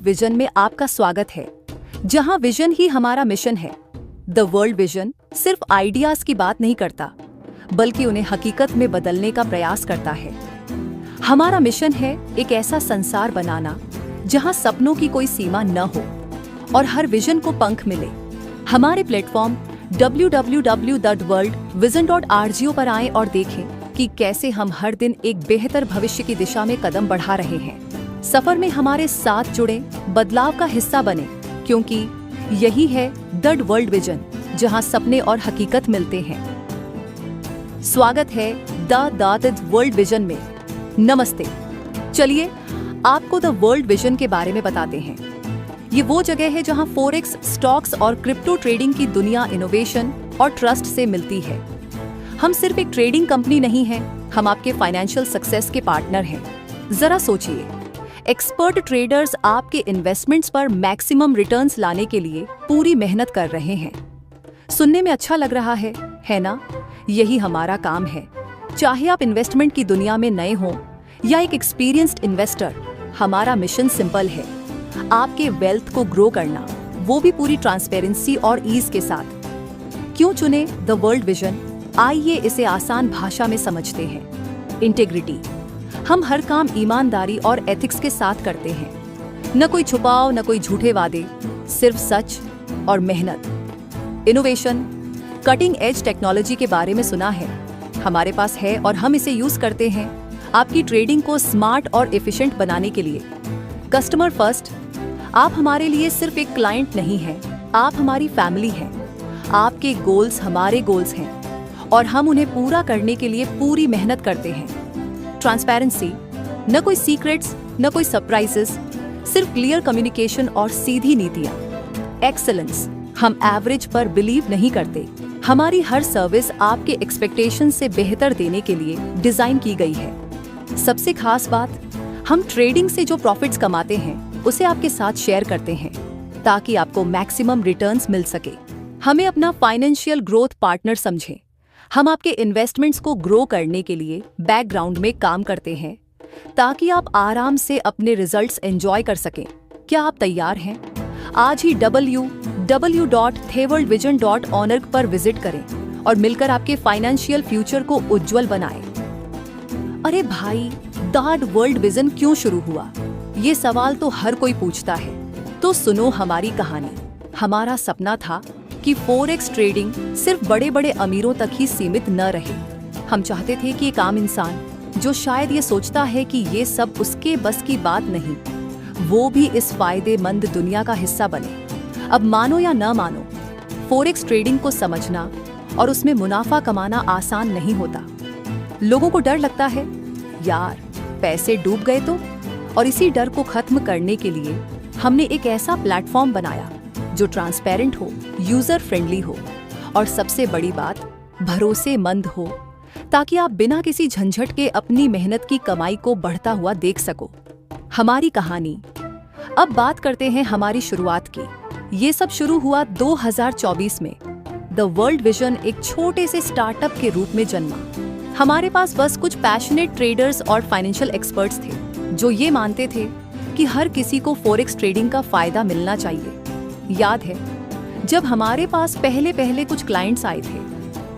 Vision में आपका स्वागत है, जहां विजन ही हमारा मिशन है। द वर्ल्ड विजन सिर्फ आइडियाज की बात नहीं करता, बल्कि उन्हें हकीकत में बदलने का प्रयास करता है। हमारा मिशन है एक ऐसा संसार बनाना जहां सपनों की कोई सीमा न हो और हर विजन को पंख मिले। हमारे प्लेटफॉर्म www.worldvision.rgo पर आएं और देखें कि कैसे हम हर दिन एक बेहतर भविष्य की दिशा में कदम बढ़ा रहे हैं। सफर में हमारे साथ जुड़े, बदलाव का हिस्सा बने, क्योंकि यही है द वर्ल्ड विजन, जहां सपने और हकीकत मिलते हैं। स्वागत है द वर्ल्ड विजन में। नमस्ते। चलिए आपको द वर्ल्ड विजन के बारे में बताते हैं। ये वो जगह है जहां फॉरेक्स, स्टॉक्स और क्रिप्टो ट्रेडिंग की दुनिया इनोवेशन और ट्रस्ट से मिलती है। हम सिर्फ एक ट्रेडिंग कंपनी नहीं हैं, हम आपके फाइनेंशियल सक्सेस के पार्टनर हैं। जरा सोचिए, एक्सपर्ट ट्रेडर्स आपके इन्वेस्टमेंट्स पर मैक्सिमम रिटर्न्स लाने के लिए पूरी मेहनत कर रहे हैं। सुनने में अच्छा लग रहा है ना? यही हमारा काम है। चाहे आप इन्वेस्टमेंट की दुनिया में नए हों या एक एक्सपीरियंस्ड इन्वेस्टर, हमारा मिशन सिंपल है, आपके वेल्थ को ग्रो करना, वो भी पूरी ट्रांसपेरेंसी और ईज के साथ। क्यों चुने द वर्ल्ड विजन? आइए इसे आसान भाषा में समझते हैं। इंटेग्रिटी। हम हर काम ईमानदारी और एथिक्स के साथ करते हैं। न कोई छुपाव, न कोई झूठे वादे, सिर्फ सच और मेहनत। इनोवेशन। कटिंग एज टेक्नोलॉजी के बारे में सुना है, हमारे पास है और हम इसे यूज करते हैं आपकी ट्रेडिंग को स्मार्ट और एफिशिएंट बनाने के लिए। Customer first. आप हमारे लिए सिर्फ एक क्लाइंट नहीं हैं, आप हमारी फैमिली हैं। आपके गोल्स हमारे गोल्स हैं और हम उन्हें पूरा करने के लिए पूरी मेहनत करते हैं। ट्रांसपेरेंसी। न कोई सीक्रेट्स, न कोई सरप्राइजेस, सिर्फ क्लियर कम्युनिकेशन और सीधी नीतियां। एक्सेलेंस। हम एवरेज पर बिलीव नहीं करते, हमारी हर सर्विस आपके एक्सपेक्टेशन से बेहतर देने के लिए डिजाइन की गई है। सबसे खास बात, हम ट्रेडिंग से जो प्रॉफिट्स कमाते हैं उसे आपके साथ शेयर करते हैं ताकि आपको मैक्सिमम रिटर्न्स मिल सके। हमें अपना फाइनेंशियल ग्रोथ पार्टनर समझें। हम आपके इन्वेस्टमेंट्स को ग्रो करने के लिए बैकग्राउंड में काम करते हैं ताकि आप आराम से अपने रिजल्ट्स एंजॉय कर सकें। क्या आप तैयार हैं? आज ही www.theworldvision.org पर विजिट करें और मिलकर आपके फाइनेंशियल फ्यूचर को उज्जवल बनाएं। अरे भाई, द वर्ल्ड विजन क्यों शुरू हुआ? ये सवाल तो हर कोई पूछता है। तो सुनो हमारी कहानी। हमारा सपना था कि फॉरेक्स ट्रेडिंग सिर्फ बड़े बड़े अमीरों तक ही सीमित न रहे। हम चाहते थे कि एक आम इंसान जो शायद ये सोचता है कि ये सब उसके बस की बात नहीं, वो भी इस फायदेमंद दुनिया का हिस्सा बने। अब मानो या न मानो, फॉरेक्स ट्रेडिंग को समझना और उसमें मुनाफा कमाना आसान नहीं होता। लोगों को डर लगता है, यार पैसे डूब गए तो। और इसी डर को खत्म करने के लिए हमने एक ऐसा प्लेटफॉर्म बनाया जो ट्रांसपेरेंट हो, यूजर फ्रेंडली हो और सबसे बड़ी बात, भरोसेमंद हो, ताकि आप बिना किसी झंझट के अपनी मेहनत की कमाई को बढ़ता हुआ देख सको। हमारी कहानी। अब बात करते हैं हमारी शुरुआत की। ये सब शुरू हुआ 2024 में। द वर्ल्ड विजन एक छोटे से स्टार्टअप के रूप में जन्मा। हमारे पास बस कुछ पैशनेट ट्रेडर्स और फाइनेंशियल एक्सपर्ट्स थे जो ये मानते थे कि हर किसी को फॉरेक्स ट्रेडिंग का फायदा मिलना चाहिए। याद है जब हमारे पास पहले कुछ क्लाइंट्स आए थे,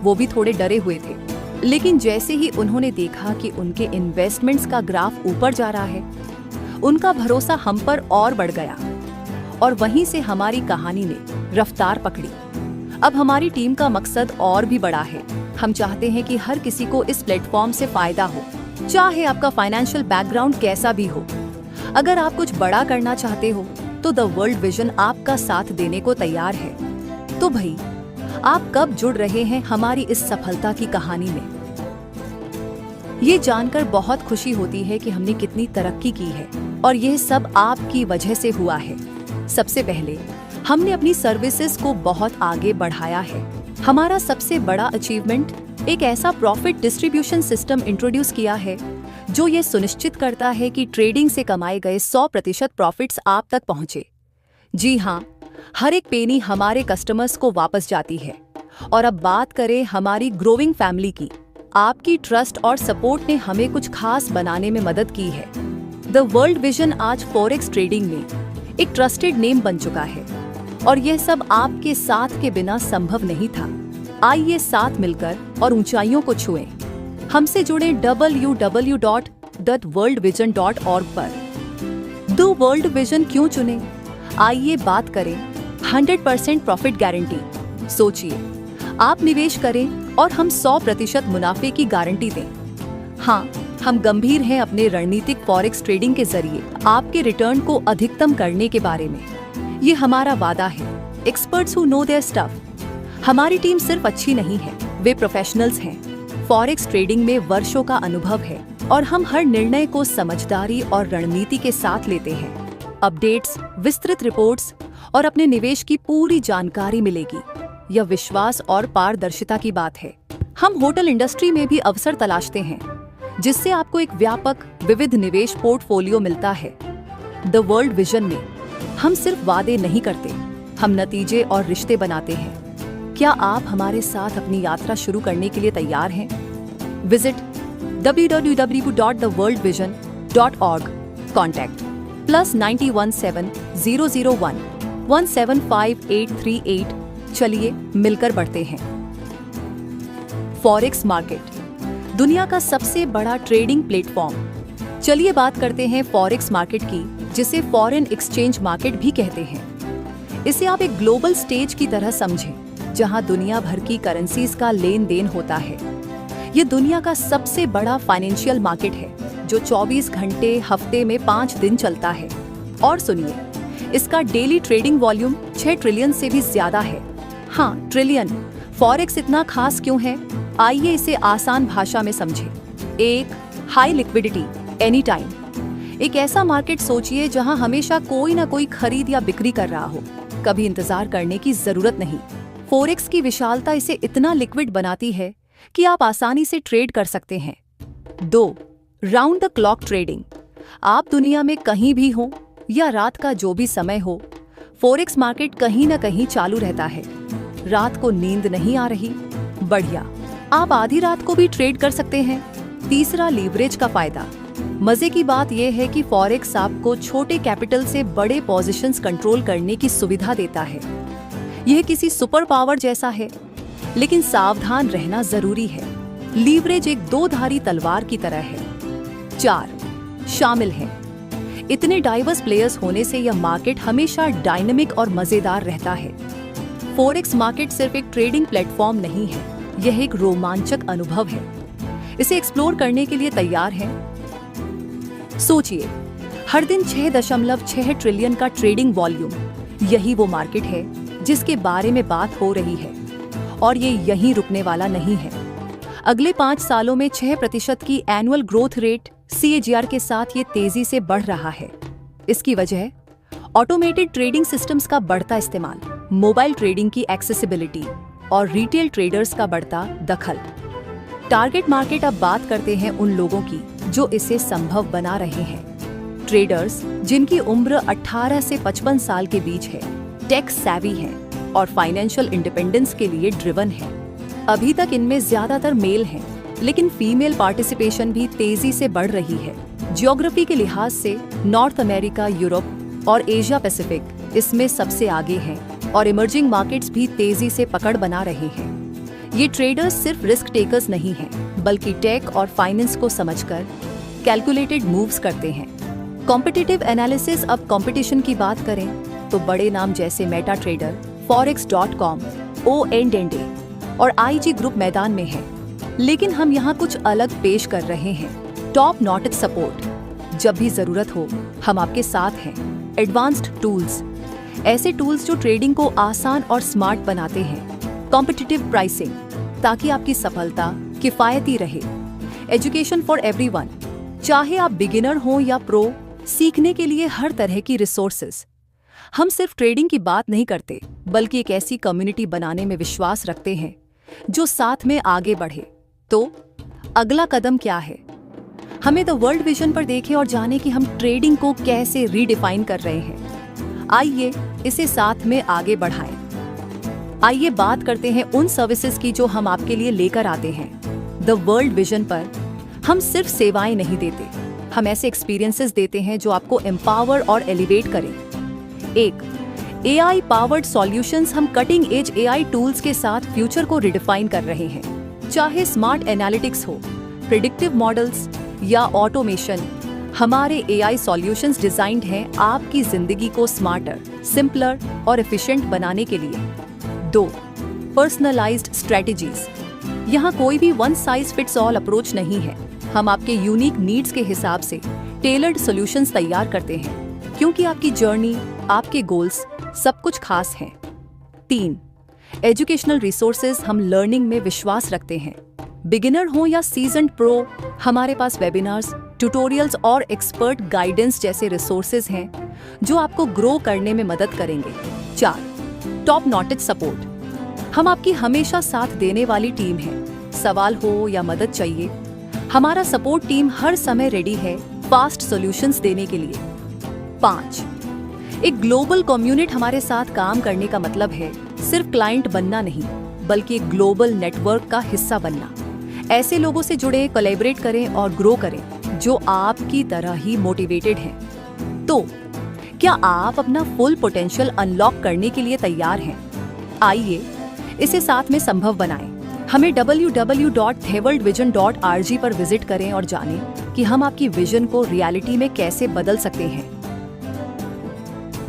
वो भी थोड़े डरे हुए थे, लेकिन जैसे ही उन्होंने देखा कि उनके इन्वेस्टमेंट्स का ग्राफ ऊपर जा रहा है, उनका भरोसा हम पर और बढ़ गया और वहीं से हमारी कहानी ने रफ्तार पकड़ी। अब हमारी टीम का मकसद और भी बड़ा है। हम चाहते हैं कि हर किसी को इस प्लेटफॉर्म से फायदा हो, चाहे आपका फाइनेंशियल बैकग्राउंड कैसा भी हो। अगर आप कुछ बड़ा करना चाहते हो तो द वर्ल्ड विजन आपका साथ देने को तैयार है। तो भाई, आप कब जुड़ रहे हैं हमारी इस सफलता की कहानी में? ये जानकर बहुत खुशी होती है कि हमने कितनी तरक्की की है और यह सब आपकी वजह से हुआ है। सबसे पहले हमने अपनी सर्विसेज को बहुत आगे बढ़ाया है। हमारा सबसे बड़ा अचीवमेंट, एक ऐसा प्रॉफिट डिस्ट्रीब्यूशन सिस्टम इंट्रोड्यूस किया है जो ये सुनिश्चित करता है कि ट्रेडिंग से कमाए गए 100% प्रॉफिट्स आप तक पहुंचे। जी हाँ, हर एक पेनी हमारे कस्टमर्स को वापस जाती है। और अब बात करें हमारी ग्रोइंग फैमिली की। आपकी ट्रस्ट और सपोर्ट ने हमें कुछ खास बनाने में मदद की है। द वर्ल्ड विजन आज फॉरेक्स ट्रेडिंग में एक ट्रस्टेड नेम बन चुका है और यह सब आपके साथ के बिना संभव नहीं था। आइए साथ मिलकर और ऊंचाइयों को छुएं। हमसे जुड़े www.theworldvision.org पर। द वर्ल्ड विजन क्यों चुने? आइए बात करें 100% प्रॉफिट गारंटी। सोचिए, आप निवेश करें और हम 100% मुनाफे की गारंटी दें। हाँ, हम गंभीर हैं अपने रणनीतिक फॉरेक्स ट्रेडिंग के जरिए आपके रिटर्न को अधिकतम करने के बारे में। ये हमारा वादा है। Experts who know their stuff. हमारी टीम सिर्फ अच्छी नहीं है, वे प्रोफेशनल्स हैं। फॉरेक्स ट्रेडिंग में वर्षों का अनुभव है और हम हर निर्णय को समझदारी और रणनीति के साथ लेते हैं। अपडेट्स, विस्तृत रिपोर्ट्स और अपने निवेश की पूरी जानकारी मिलेगी। यह विश्वास और पारदर्शिता की बात है। हम होटल इंडस्ट्री में भी अवसर तलाशते हैं, जिससे आपको एक व्यापक विविध निवेश पोर्टफोलियो मिलता है। द वर्ल्ड विजन में हम सिर्फ वादे नहीं करते, हम नतीजे और रिश्ते बनाते हैं। क्या आप हमारे साथ अपनी यात्रा शुरू करने के लिए तैयार हैं? Visit www.theworldvision.org। कॉन्टैक्ट +91 7 001 175838। चलिए मिलकर बढ़ते हैं। फॉरेक्स मार्केट, दुनिया का सबसे बड़ा ट्रेडिंग प्लेटफॉर्म। चलिए बात करते हैं फॉरेक्स मार्केट की, जिसे फॉरेन एक्सचेंज मार्केट भी कहते हैं। इसे आप एक ग्लोबल स्टेज की तरह समझें, जहां दुनिया भर की करेंसीज का लेन देन होता है। ये दुनिया का सबसे बड़ा फाइनेंशियल मार्केट है, जो 24 घंटे हफ्ते में 5 दिन चलता है। और सुनिए, इसका डेली ट्रेडिंग वॉल्यूम 6 ट्रिलियन से भी ज्यादा है। हाँ, ट्रिलियन। फॉरेक्स इतना खास क्यों है? आइए इसे आसान भाषा में समझें। एक, हाई लिक्विडिटी, एनी टाइम। एक ऐसा मार्केट सोचिए जहां हमेशा कोई ना कोई खरीद या बिक्री कर रहा हो, कभी इंतजार करने की जरूरत नहीं। फॉरेक्स की विशालता इसे इतना लिक्विड बनाती है कि आप आसानी से ट्रेड कर सकते हैं। 2, राउंड द क्लॉक ट्रेडिंग। आप दुनिया में कहीं भी हो या रात का जो भी समय हो, फॉरेक्स मार्केट कहीं ना कहीं चालू रहता है। रात को नींद नहीं आ रही? बढ़िया, आप आधी रात को भी ट्रेड कर सकते हैं। तीसरा, लीवरेज का फायदा। मजे की बात यह है कि फॉरेक्स आपको छोटे कैपिटल से बड़े पोजीशंस कंट्रोल करने की सुविधा देता है। यह किसी सुपर पावर जैसा है, लेकिन सावधान रहना जरूरी है। लीवरेज एक दो-धारी तलवार की तरह है। 4, शामिल है। इतने डाइवर्स प्लेयर्स होने से यह मार्केट हमेशा डायनामिक और मजेदार रहता है। फॉरेक्स मार्केट सिर्फ एक ट्रेडिंग प्लेटफॉर्म नहीं है, यह एक रोमांचक अनुभव है। इसे एक्सप्लोर करने के लिए तैयार हैं? सोचिए, हर दिन 6.6 ट्रिलियन का ट्रेडिंग वॉल्यूम, यही वो मार्केट है जिसके बारे में बात हो रही है। और ये यहीं रुकने वाला नहीं है। अगले 5 सालों में 6% की एनुअल ग्रोथ रेट CAGR के साथ ये तेजी से बढ़ रहा है। इसकी वजह ऑटोमेटेड ट्रेडिंग सिस्टम्स का बढ़ता इस्तेमाल, मोबाइल ट्रेडिंग की एक्सेसिबिलिटी और रिटेल ट्रेडर्स का बढ़ता दखल। टारगेट मार्केट, अब बात करते हैं उन लोगों की जो इसे संभव बना रहे हैं। ट्रेडर्स जिनकी उम्र 18 से 55 साल के बीच है, टेक सैवी हैं और फाइनेंशियल इंडिपेंडेंस के लिए ड्रिवन है। अभी तक इनमें ज्यादातर मेल हैं, लेकिन फीमेल पार्टिसिपेशन भी तेजी से बढ़ रही है। ज्योग्राफी के लिहाज से नॉर्थ अमेरिका, यूरोप और एशिया पैसिफिक इसमें सबसे आगे हैं और इमर्जिंग मार्केट्स भी तेजी से पकड़ बना रहे हैं। ये ट्रेडर्स सिर्फ रिस्क टेकर्स नहीं हैं, बल्कि टेक और फाइनेंस को समझकर कैलकुलेटेड मूव्स करते हैं। कॉम्पिटिटिव एनालिसिस, अब कंपटीशन की बात करें तो बड़े नाम जैसे मेटा ट्रेडर, forex.com, O&A और IG ग्रुप मैदान में है। लेकिन हम यहाँ कुछ अलग पेश कर रहे हैं। टॉप नॉटेज सपोर्ट, जब भी जरूरत हो हम आपके साथ हैं। एडवांस्ड टूल्स, ऐसे टूल्स जो ट्रेडिंग को आसान और स्मार्ट बनाते हैं। कॉम्पिटिटिव प्राइसिंग, ताकि आपकी सफलता किफायती रहे। एजुकेशन फॉर एवरीवन, चाहे आप बिगिनर हो या प्रो, सीखने के लिए हर तरह की रिसोर्सेज। हम सिर्फ ट्रेडिंग की बात नहीं करते, बल्कि एक ऐसी कम्युनिटी बनाने में विश्वास रखते हैं जो साथ में आगे बढ़े। तो अगला कदम क्या है? हमें द वर्ल्ड विजन पर देखें और जाने कि हम ट्रेडिंग को कैसे रीडिफाइन कर रहे हैं। आइए इसे साथ में आगे बढ़ाएं। आइए बात करते हैं उन सर्विसेज की जो हम आपके लिए लेकर आते हैं। द वर्ल्ड विजन पर हम सिर्फ सेवाएं नहीं देते, हम ऐसे एक्सपीरियंसेस देते हैं जो आपको एम्पावर और एलिवेट करें। एक, AI पावर्ड सॉल्यूशंस। हम कटिंग एज AI टूल्स के साथ फ्यूचर को रिडिफाइन कर रहे हैं। चाहे स्मार्ट एनालिटिक्स हो, प्रिडिक्टिव मॉडल्स या ऑटोमेशन, हमारे AI सॉल्यूशंस डिजाइंड हैं आपकी जिंदगी को स्मार्टर, सिंपलर और एफिशिएंट बनाने के लिए। 2, पर्सनलाइज्ड स्ट्रेटजीज। यहाँ कोई भी one size fits all approach नहीं है। हम आपके यूनिक नीड्स के हिसाब से टेलर्ड सॉल्यूशंस तैयार करते हैं, क्योंकि आपकी जर्नी, आपके गोल्स सब कुछ खास हैं। 3, एजुकेशनल रिसोर्सेज। हम लर्निंग में विश्वास रखते हैं। बिगिनर हो या सीजन्ड प्रो, हमारे पास वेबिनार्स, ट्यूटोरियल्स और एक्सपर्ट गाइडेंस जैसे रिसोर्सेज हैं जो आपको ग्रो करने में मदद करेंगे। 4, टॉप नॉटेज सपोर्ट। हम आपकी हमेशा साथ देने वाली टीम है। सवाल हो या मदद चाहिए, हमारा सपोर्ट टीम हर समय रेडी है फास्ट सॉल्यूशंस देने के लिए। 5, एक ग्लोबल कम्युनिटी। हमारे साथ काम करने का मतलब है सिर्फ क्लाइंट बनना नहीं, बल्कि एक ग्लोबल नेटवर्क का हिस्सा बनना। ऐसे लोगों से जुड़े, कोलैबोरेट करें और ग्रो करें जो आपकी तरह ही मोटिवेटेड हैं। तो क्या आप अपना फुल पोटेंशियल अनलॉक करने के लिए तैयार हैं? आइए इसे साथ में संभव बनाएं। हमें www.theworldvision.rg पर विजिट करें और जानें कि हम आपकी विजन को रियलिटी में कैसे बदल सकते हैं।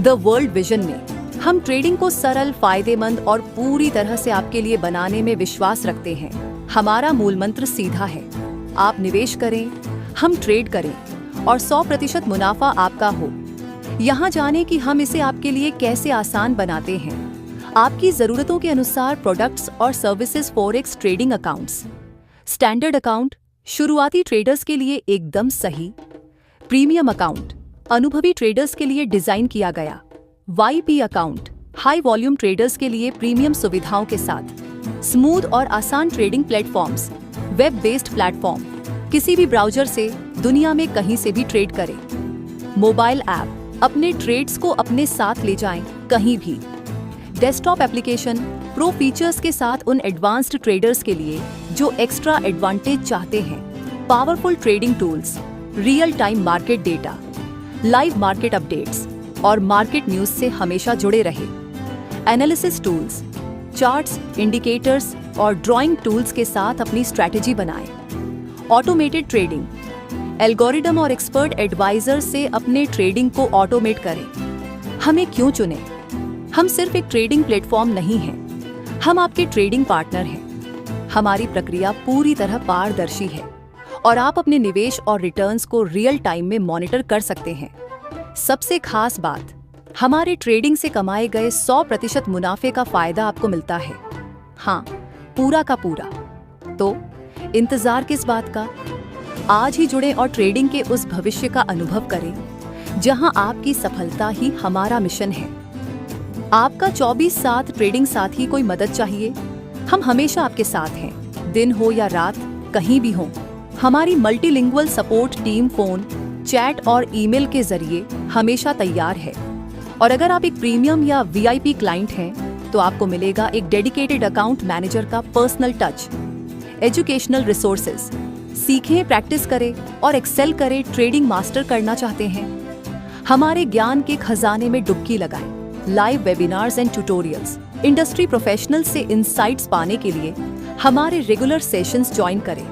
द वर्ल्ड विजन में हम ट्रेडिंग को सरल, फायदेमंद और पूरी तरह से आपके लिए बनाने में विश्वास रखते हैं। हमारा मूल मंत्र सीधा है, आप निवेश करें, हम ट्रेड करें और 100% मुनाफा आपका हो। यहाँ जानें कि हम इसे आपके लिए कैसे आसान बनाते हैं। आपकी जरूरतों के अनुसार प्रोडक्ट्स और services. Forex trading accounts, standard account शुरुआती ट्रेडर्स के लिए एकदम सही। प्रीमियम अकाउंट अनुभवी ट्रेडर्स के लिए डिजाइन किया गया। YP account high volume traders के लिए प्रीमियम सुविधाओं के साथ। स्मूथ और आसान trading platforms, web based platform, किसी भी ब्राउजर से दुनिया में कहीं से भी ट्रेड करें। मोबाइल ऐप, अपने ट्रेड्स को अपने साथ ले जाएं कहीं भी। डेस्कटॉप एप्लीकेशन, प्रो फीचर्स के साथ उन एडवांस्ड ट्रेडर्स के लिए जो एक्स्ट्रा एडवांटेज चाहते हैं। Powerful trading tools, real time market data, live market updates और मार्केट न्यूज से हमेशा जुड़े रहे। एनालिसिस टूल्स, चार्ट्स, इंडिकेटर्स और ड्राइंग टूल्स के साथ अपनी स्ट्रैटेजी बनाएं। ऑटोमेटेड ट्रेडिंग, एल्गोरिदम और एक्सपर्ट एडवाइजर से अपने ट्रेडिंग को ऑटोमेट करें। हमें क्यों चुनें? हम सिर्फ एक ट्रेडिंग प्लेटफॉर्म नहीं हैं, हम आपके ट्रेडिंग पार्टनर हैं। हमारी प्रक्रिया पूरी तरह पारदर्शी है और आप अपने निवेश और रिटर्न्स को रियल टाइम में मॉनिटर कर सकते हैं। सबसे खास बात, हमारे ट्रेडिंग से कमाए गए 100% मुनाफे का फायदा आपको मिलता है। हाँ, पूरा का पूरा। तो इंतजार किस बात का? आज ही जुड़ें और ट्रेडिंग के उस भविष्य का अनुभव करें जहां आपकी सफलता ही हमारा मिशन है। आपका 24/7 ट्रेडिंग साथी, कोई मदद चाहिए? हम हमेशा आपके साथ हैं, दिन हो या रात, कहीं भी हो। हमारी multilingual support team phone, chat और ईमेल के जरिए हमेशा तैयार है। और अगर आप एक प्रीमियम या VIP क्लाइंट हैं, तो आपको मिलेगा एक डेडिकेटेड अकाउंट मैनेजर का पर्सनल टच। एजुकेशनल रिसोर्सेज, सीखें, प्रैक्टिस करें और एक्सेल करें। ट्रेडिंग मास्टर करना चाहते हैं? हमारे ज्ञान के खजाने में डुबकी लगाएं। Live webinars and tutorials, industry professional से इंसाइट्स पाने के लिए हमारे रेगुलर सेशंस ज्वाइन करें।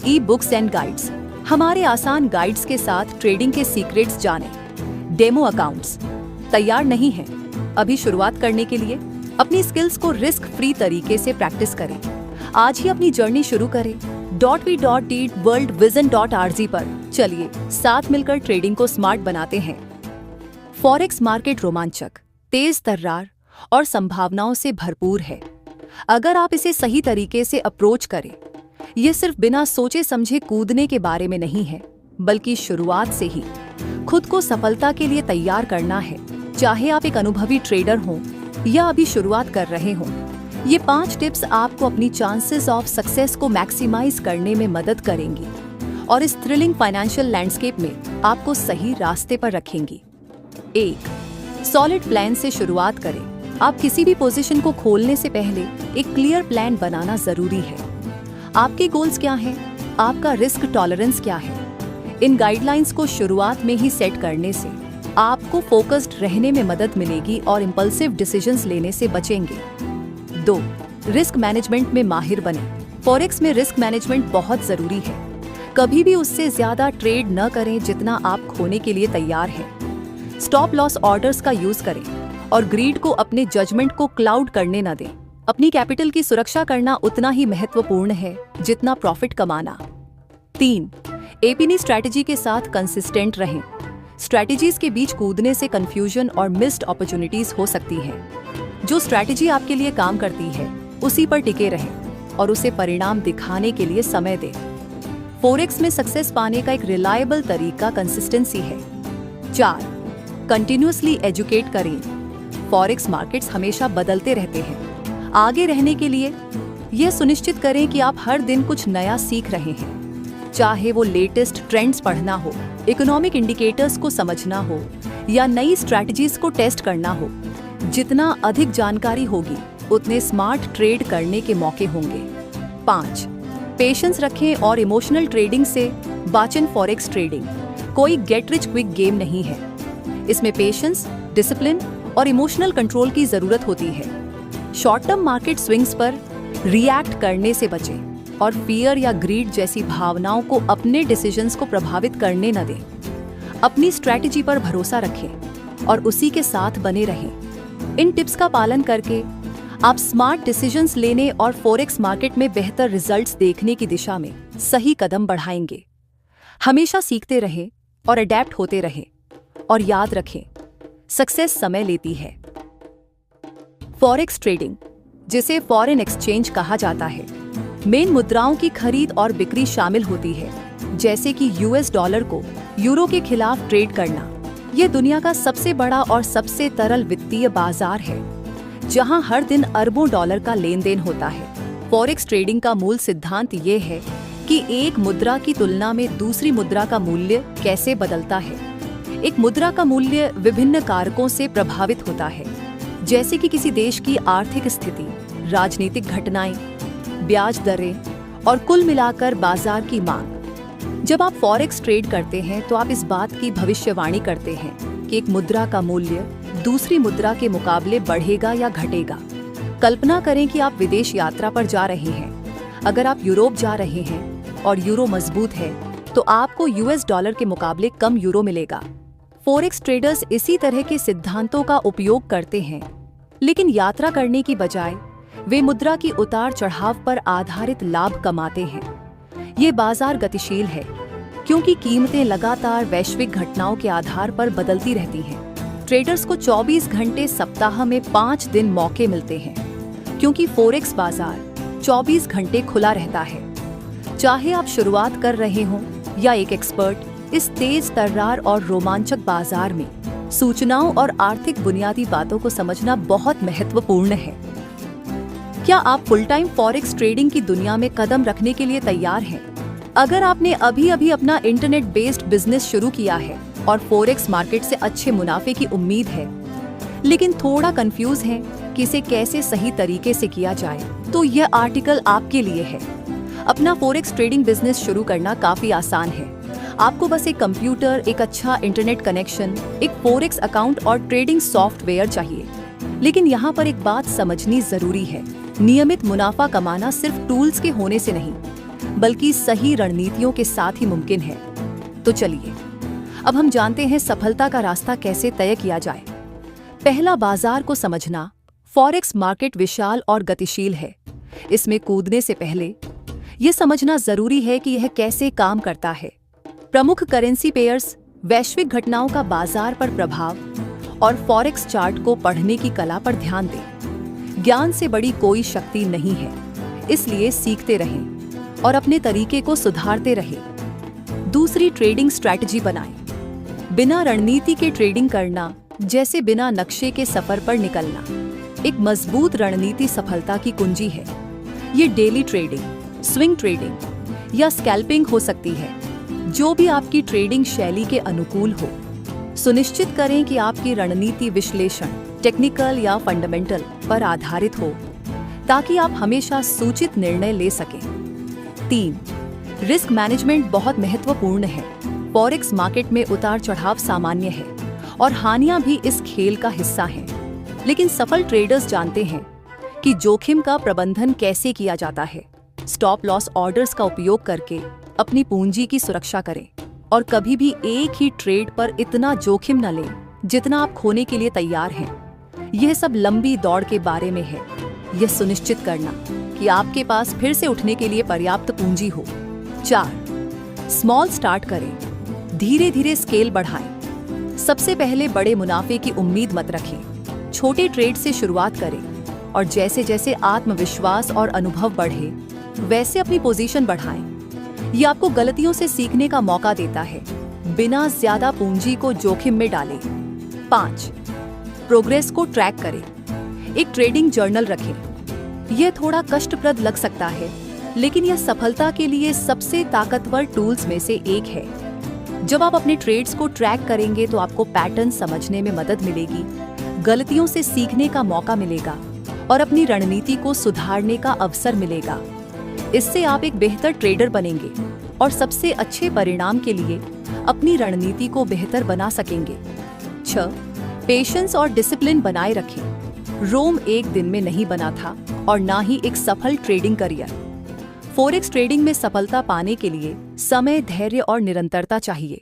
ई बुक्स एंड गाइड्स, हमारे आसान गाइड्स के साथ ट्रेडिंग के सीक्रेट्स जानें। डेमो अकाउंट्स तैयार नहीं हैं? अभी शुरुआत करने के लिए अपनी स्किल्स को रिस्क फ्री तरीके से प्रैक्टिस करें। आज ही अपनी जर्नी शुरू करें। .v.worldvision.rg पर चलिए साथ मिलकर ट्रेडिंग को स्मार्ट बनाते हैं। फॉरेक्स मार्केट रोमांचक, तेज तर्रार और संभावनाओं से भरपूर है। अगर आप इसे सही तरीके से अप्रोच करें, ये सिर्फ बिना सोचे समझे कूदने के बारे में नहीं है, बल्कि शुरुआत से ही खुद को सफलता के लिए तैयार करना है। चाहे आप एक अनुभवी ट्रेडर हों या अभी शुरुआत कर रहे हों, ये 5 टिप्स आपको अपनी चांसेस ऑफ सक्सेस को मैक्सिमाइज करने में मदद करेंगी और इस थ्रिलिंग फाइनेंशियल लैंडस्केप में आपको सही रास्ते पर रखेंगी। 1, सॉलिड प्लान से शुरुआत करें। आप किसी भी पोजीशन को खोलने से पहले एक क्लियर प्लान बनाना जरूरी है। आपके गोल्स क्या हैं? आपका रिस्क टॉलरेंस क्या है? इन गाइडलाइंस को शुरुआत में ही सेट करने से आपको फोकस्ड रहने में मदद मिलेगी और इम्पल्सिव डिसीजंस लेने से बचेंगे। 2. रिस्क मैनेजमेंट में माहिर बने। फॉरेक्स में रिस्क मैनेजमेंट बहुत जरूरी है। कभी भी उससे ज्यादा ट्रेड न करें जितना आप खोने के लिए तैयार हैं। स्टॉप लॉस ऑर्डर्स का यूज करें और ग्रीड को अपने जजमेंट को क्लाउड करने न दें। अपनी कैपिटल की सुरक्षा करना उतना ही महत्वपूर्ण है जितना प्रॉफिट कमाना। 3. एपीनी स्ट्रैटेजी के साथ कंसिस्टेंट रहें। स्ट्रैटेजीज के बीच कूदने से कंफ्यूजन और मिस्ड अपॉर्चुनिटीज हो सकती हैं। जो स्ट्रैटेजी आपके लिए काम करती है उसी पर टिके रहें और उसे परिणाम दिखाने के लिए समय दें। फॉरेक्स में सक्सेस पाने का एक रिलायबल तरीका कंसिस्टेंसी है। 4. कंटिन्यूअसली एजुकेट करें। फॉरेक्स मार्केट्स हमेशा बदलते रहते हैं। आगे रहने के लिए यह सुनिश्चित करें कि आप हर दिन कुछ नया सीख रहे हैं, चाहे वो लेटेस्ट ट्रेंड्स पढ़ना हो, इकोनॉमिक इंडिकेटर्स को समझना हो या नई स्ट्रैटेजीज को टेस्ट करना हो। जितना अधिक जानकारी होगी उतने स्मार्ट ट्रेड करने के मौके होंगे। 5. पेशेंस रखें और इमोशनल ट्रेडिंग से बचें। फॉरेक्स ट्रेडिंग कोई गेट रिच क्विक गेम नहीं है। इसमें पेशेंस, डिसिप्लिन और इमोशनल कंट्रोल की जरूरत होती है। शॉर्ट टर्म मार्केट स्विंग्स पर रिएक्ट करने से बचें और फियर या ग्रीड जैसी भावनाओं को अपने डिसीजंस को प्रभावित करने न दें। अपनी स्ट्रैटेजी पर भरोसा रखें और उसी के साथ बने रहें। इन टिप्स का पालन करके आप स्मार्ट डिसीजंस लेने और फॉरेक्स मार्केट में बेहतर रिजल्ट्स देखने की दिशा में सही कदम बढ़ाएंगे। हमेशा सीखते रहें और अडेप्ट होते रहें और याद रखें, सक्सेस समय लेती है। फॉरेक्स ट्रेडिंग, जिसे फॉरेन एक्सचेंज कहा जाता है, मेन मुद्राओं की खरीद और बिक्री शामिल होती है, जैसे कि यूएस डॉलर को यूरो के खिलाफ ट्रेड करना। यह दुनिया का सबसे बड़ा और सबसे तरल वित्तीय बाजार है, जहां हर दिन अरबों डॉलर का लेन देन होता है। फॉरेक्स ट्रेडिंग का मूल सिद्धांत ये है कि एक मुद्रा की तुलना में दूसरी मुद्रा का मूल्य कैसे बदलता है। एक मुद्रा का मूल्य विभिन्न कारकों से प्रभावित होता है, जैसे कि किसी देश की आर्थिक स्थिति, राजनीतिक घटनाएं, ब्याज दरें और कुल मिलाकर बाजार की मांग। जब आप फॉरेक्स ट्रेड करते हैं तो आप इस बात की भविष्यवाणी करते हैं कि एक मुद्रा का मूल्य दूसरी मुद्रा के मुकाबले बढ़ेगा या घटेगा। कल्पना करें कि आप विदेश यात्रा पर जा रहे हैं। अगर आप यूरोप जा रहे हैं और यूरो मजबूत है तो आपको यूएस डॉलर के मुकाबले कम यूरो मिलेगा। फॉरेक्स ट्रेडर्स इसी तरह के सिद्धांतों का उपयोग करते हैं, लेकिन यात्रा करने की बजाय वे मुद्रा की उतार चढ़ाव पर आधारित लाभ कमाते हैं। ये बाजार गतिशील है क्योंकि कीमतें लगातार वैश्विक घटनाओं के आधार पर बदलती रहती हैं। ट्रेडर्स को 24 घंटे सप्ताह में 5 दिन मौके मिलते हैं, क्योंकि फॉरेक्स बाजार 24 घंटे खुला रहता है। चाहे आप शुरुआत कर रहे हों या एक एक्सपर्ट, इस तेज तर्रार और रोमांचक बाजार में सूचनाओं और आर्थिक बुनियादी बातों को समझना बहुत महत्वपूर्ण है। क्या आप फुल टाइम फॉरेक्स ट्रेडिंग की दुनिया में कदम रखने के लिए तैयार हैं? अगर आपने अभी अपना इंटरनेट बेस्ड बिजनेस शुरू किया है और फॉरेक्स मार्केट से अच्छे मुनाफे की उम्मीद है, लेकिन थोड़ा कंफ्यूज हैं कि इसे कैसे सही तरीके से किया जाए, तो यह आर्टिकल आपके लिए है। अपना फॉरेक्स ट्रेडिंग बिजनेस शुरू करना काफी आसान है। आपको बस एक कंप्यूटर, एक अच्छा इंटरनेट कनेक्शन, एक फॉरेक्स अकाउंट और ट्रेडिंग सॉफ्टवेयर चाहिए। लेकिन यहाँ पर एक बात समझनी जरूरी है, नियमित मुनाफा कमाना सिर्फ टूल्स के होने से नहीं, बल्कि सही रणनीतियों के साथ ही मुमकिन है। तो चलिए अब हम जानते हैं सफलता का रास्ता कैसे तय किया जाए। पहला, बाजार को समझना। फॉरेक्स मार्केट विशाल और गतिशील है। इसमें कूदने से पहले यह समझना जरूरी है कि यह कैसे काम करता है। प्रमुख करेंसी पेयर्स, वैश्विक घटनाओं का बाजार पर प्रभाव और फॉरेक्स चार्ट को पढ़ने की कला पर ध्यान दें। ज्ञान से बड़ी कोई शक्ति नहीं है, इसलिए सीखते रहें और अपने तरीके को सुधारते रहें। दूसरी, ट्रेडिंग स्ट्रैटेजी बनाएं। बिना रणनीति के ट्रेडिंग करना जैसे बिना नक्शे के सफर पर निकलना। एक मजबूत रणनीति सफलता की कुंजी है। ये डेली ट्रेडिंग, स्विंग ट्रेडिंग या स्कैल्पिंग हो सकती है, जो भी आपकी ट्रेडिंग शैली के अनुकूल हो। सुनिश्चित करें कि आपकी रणनीति विश्लेषण, टेक्निकल या फंडामेंटल पर आधारित हो, ताकि आप हमेशा सूचित निर्णय ले सकें। 3, रिस्क मैनेजमेंट बहुत महत्वपूर्ण है। फॉरेक्स मार्केट में उतार चढ़ाव सामान्य है और हानियां भी इस खेल का हिस्सा हैं। लेकिन सफल ट्रेडर्स जानते हैं कि जोखिम का प्रबंधन कैसे किया जाता है। स्टॉप लॉस ऑर्डर्स का उपयोग करके अपनी पूंजी की सुरक्षा करें और कभी भी एक ही ट्रेड पर इतना जोखिम न लें जितना आप खोने के लिए तैयार हैं। यह सब लंबी दौड़ के बारे में है। यह सुनिश्चित करना कि आपके पास फिर से उठने के लिए पर्याप्त पूंजी हो। 4. स्मॉल स्टार्ट करें, धीरे धीरे स्केल बढ़ाएं। सबसे पहले बड़े मुनाफे की उम्मीद मत रखें। छोटे ट्रेड से शुरुआत करें और जैसे जैसे आत्मविश्वास और अनुभव बढ़े वैसे अपनी पोजीशन बढ़ाएं। ये आपको गलतियों से सीखने का मौका देता है, बिना ज्यादा पूंजी को जोखिम में डालें। 5. प्रोग्रेस को ट्रैक करें। एक ट्रेडिंग जर्नल रखें। यह थोड़ा कष्टप्रद लग सकता है, लेकिन यह सफलता के लिए सबसे ताकतवर टूल्स में से एक है। जब आप अपने ट्रेड्स को ट्रैक करेंगे तो आपको पैटर्न समझने में मदद मिलेगी, गलतियों से सीखने का मौका मिलेगा और अपनी रणनीति को सुधारने का अवसर मिलेगा। इससे आप एक बेहतर ट्रेडर बनेंगे और सबसे अच्छे परिणाम के लिए अपनी रणनीति को बेहतर बना सकेंगे। 6. पेशेंस और डिसिप्लिन बनाए रखें। रोम एक दिन में नहीं बना था और ना ही एक सफल ट्रेडिंग करियर। फॉरेक्स ट्रेडिंग में सफलता पाने के लिए समय, धैर्य और निरंतरता चाहिए।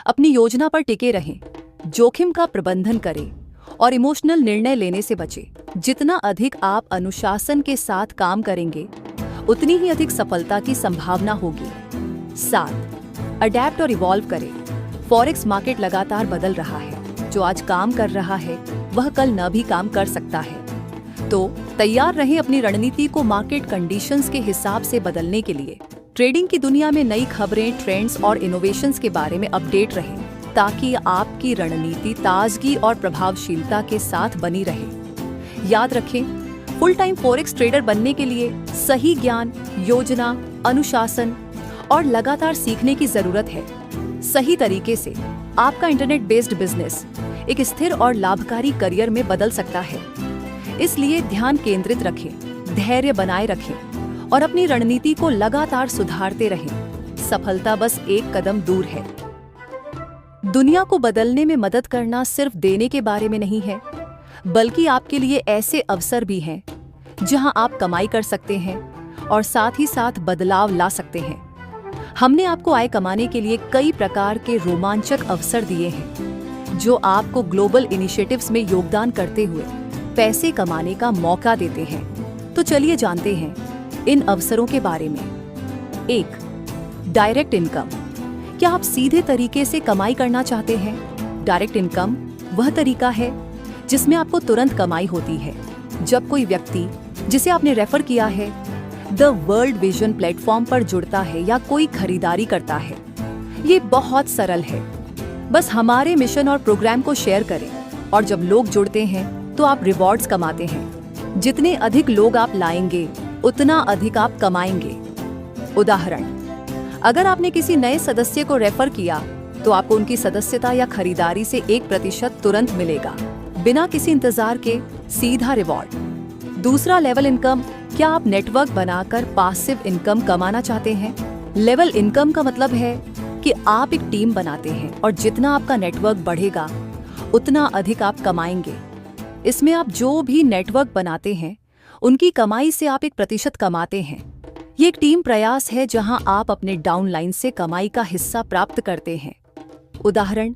अपनी योजना पर टिके रहें, जोखिम का प्रबंधन करें और इमोशनल निर्णय लेने से बचें। जितना अधिक आप अनुशासन के साथ काम करेंगे उतनी ही अधिक सफलता की संभावना होगी। 7. अडैप्ट और इवॉल्व करें। फॉरेक्स मार्केट लगातार बदल रहा है। जो आज काम कर रहा है वह कल न भी काम कर सकता है। तो तैयार रहें अपनी रणनीति को मार्केट कंडीशंस के हिसाब से बदलने के लिए। ट्रेडिंग की दुनिया में नई खबरें, ट्रेंड्स और इनोवेशंस के बारे में अपडेट रहें ताकि आपकी रणनीति ताजगी और प्रभावशीलता के साथ बनी रहे। याद रखें, फुल टाइम फॉरेक्स ट्रेडर बनने के लिए सही ज्ञान, योजना, अनुशासन और लगातार सीखने की जरूरत है। सही तरीके से आपका इंटरनेट बेस्ड बिजनेस एक स्थिर और लाभकारी करियर में बदल सकता है। इसलिए ध्यान केंद्रित रखें, धैर्य बनाए रखें और अपनी रणनीति को लगातार सुधारते रहें। सफलता बस एक कदम दूर है। दुनिया को बदलने में मदद करना सिर्फ देने के बारे में नहीं है, बल्कि आपके लिए ऐसे अवसर भी हैं जहां आप कमाई कर सकते हैं और साथ ही साथ बदलाव ला सकते हैं। हमने आपको आय कमाने के लिए कई प्रकार के रोमांचक अवसर दिए हैं जो आपको ग्लोबल इनिशिएटिव्स में योगदान करते हुए पैसे कमाने का मौका देते हैं। तो चलिए जानते हैं इन अवसरों के बारे में। 1. Direct income. क्या आप सीधे तरीके से कमाई करना चाहते हैं? डायरेक्ट इनकम वह तरीका है जिसमें आपको तुरंत कमाई होती है। जब कोई व्यक्ति जिसे आपने रेफर किया है द वर्ल्ड विजन प्लेटफॉर्म पर जुड़ता है या कोई खरीदारी करता है, ये बहुत सरल है। बस हमारे मिशन और प्रोग्राम को शेयर करें और जब लोग जुड़ते हैं तो आप रिवॉर्ड्स कमाते हैं। जितने अधिक लोग आप लाएंगे उतना अधिक आप कमाएंगे। उदाहरण, अगर आपने किसी नए सदस्य को रेफर किया तो आपको उनकी सदस्यता या खरीदारी से 1% तुरंत मिलेगा, बिना किसी इंतजार के सीधा रिवॉर्ड। दूसरा, लेवल इनकम। क्या आप नेटवर्क बनाकर पासिव इनकम कमाना चाहते हैं? लेवल इनकम का मतलब है कि आप एक टीम बनाते हैं और जितना आपका नेटवर्क बढ़ेगा उतना अधिक आप कमाएंगे। इसमें आप जो भी नेटवर्क बनाते हैं उनकी कमाई से आप 1% कमाते हैं। ये एक टीम प्रयास है जहां आप अपने डाउनलाइन से कमाई का हिस्सा प्राप्त करते हैं। उदाहरण,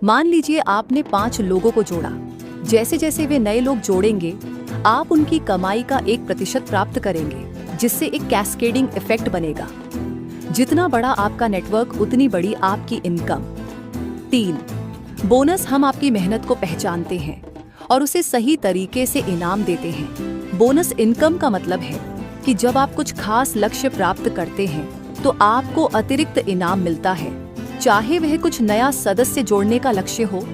मान लीजिए आपने 5 लोगों को जोड़ा। जैसे जैसे वे नए लोग जोड़ेंगे आप उनकी कमाई का 1% प्राप्त करेंगे, जिससे एक कैस्केडिंग इफेक्ट बनेगा। जितना बड़ा आपका नेटवर्क उतनी बड़ी आपकी इनकम। 3. बोनस। हम आपकी मेहनत को पहचानते हैं और उसे सही तरीके से इनाम देते हैं। बोनस इनकम का मतलब है कि जब आप कुछ खास लक्ष्य प्राप्त करते हैं तो आपको अतिरिक्त इनाम मिलता है, चाहे वह कुछ नया सदस्य जोड़ने का लक्ष्य हो,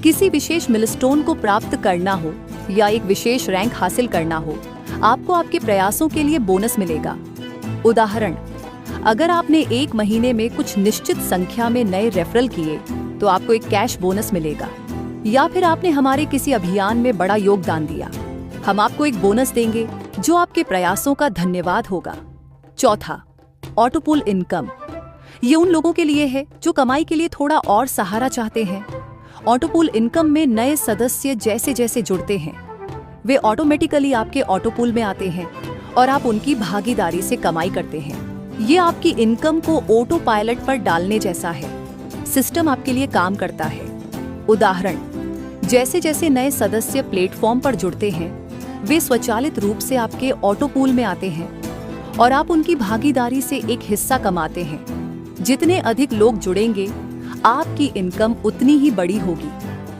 किसी विशेष मिलस्टोन को प्राप्त करना हो या एक विशेष रैंक हासिल करना हो। आपको आपके प्रयासों के लिए बोनस मिलेगा। उदाहरण, अगर आपने 1 महीने में कुछ निश्चित संख्या में नए रेफरल किए तो आपको एक कैश बोनस मिलेगा। या फिर आपने हमारे किसी अभियान में बड़ा योगदान दिया, हम आपको एक बोनस देंगे जो आपके प्रयासों का धन्यवाद होगा। 4. ऑटोपुल इनकम। ये उन लोगों के लिए है जो कमाई के लिए थोड़ा और सहारा चाहते हैं ऑटोपूल इनकम में नए सदस्य जैसे जैसे जुड़ते हैं, वे ऑटोमेटिकली आपके ऑटोपूल में आते हैं और आप उनकी भागीदारी से कमाई करते हैं। ये आपकी इनकम को ऑटो पायलट पर डालने जैसा है। सिस्टम आपके लिए काम करता है। उदाहरण, जैसे जैसे नए सदस्य प्लेटफॉर्म पर जुड़ते हैं, वे स्वचालित रूप से आपके ऑटोपूल में आते हैं और आप उनकी भागीदारी से एक हिस्सा कमाते हैं। जितने अधिक लोग जुड़ेंगे, आपकी इनकम उतनी ही बड़ी होगी,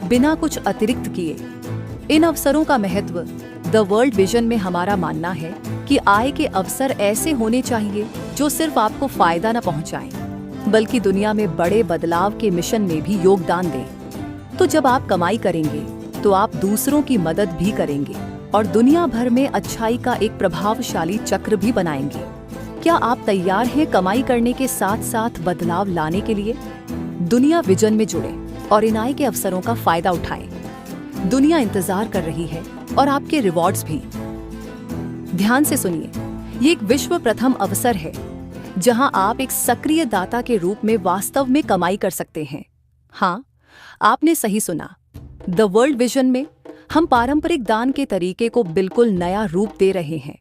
बिना कुछ अतिरिक्त किए। इन अवसरों का महत्व। द वर्ल्ड विजन में हमारा मानना है कि आय के अवसर ऐसे होने चाहिए जो सिर्फ आपको फायदा न पहुंचाएं, बल्कि दुनिया में बड़े बदलाव के मिशन में भी योगदान दें। तो जब आप कमाई करेंगे तो आप दूसरों की मदद भी करेंगे और दुनिया भर में अच्छाई का एक प्रभावशाली चक्र भी बनाएंगे। क्या आप तैयार हैं कमाई करने के साथ साथ बदलाव लाने के लिए? दुनिया विजन में जुड़े और इन आय के अवसरों का फायदा उठाएं। दुनिया इंतजार कर रही है और आपके रिवॉर्ड्स भी। ध्यान से सुनिए, ये एक विश्व प्रथम अवसर है जहां आप एक सक्रिय दाता के रूप में वास्तव में कमाई कर सकते हैं। हाँ, आपने सही सुना। द वर्ल्ड विजन में हम पारंपरिक दान के तरीके को बिल्कुल नया रूप दे रहे हैं।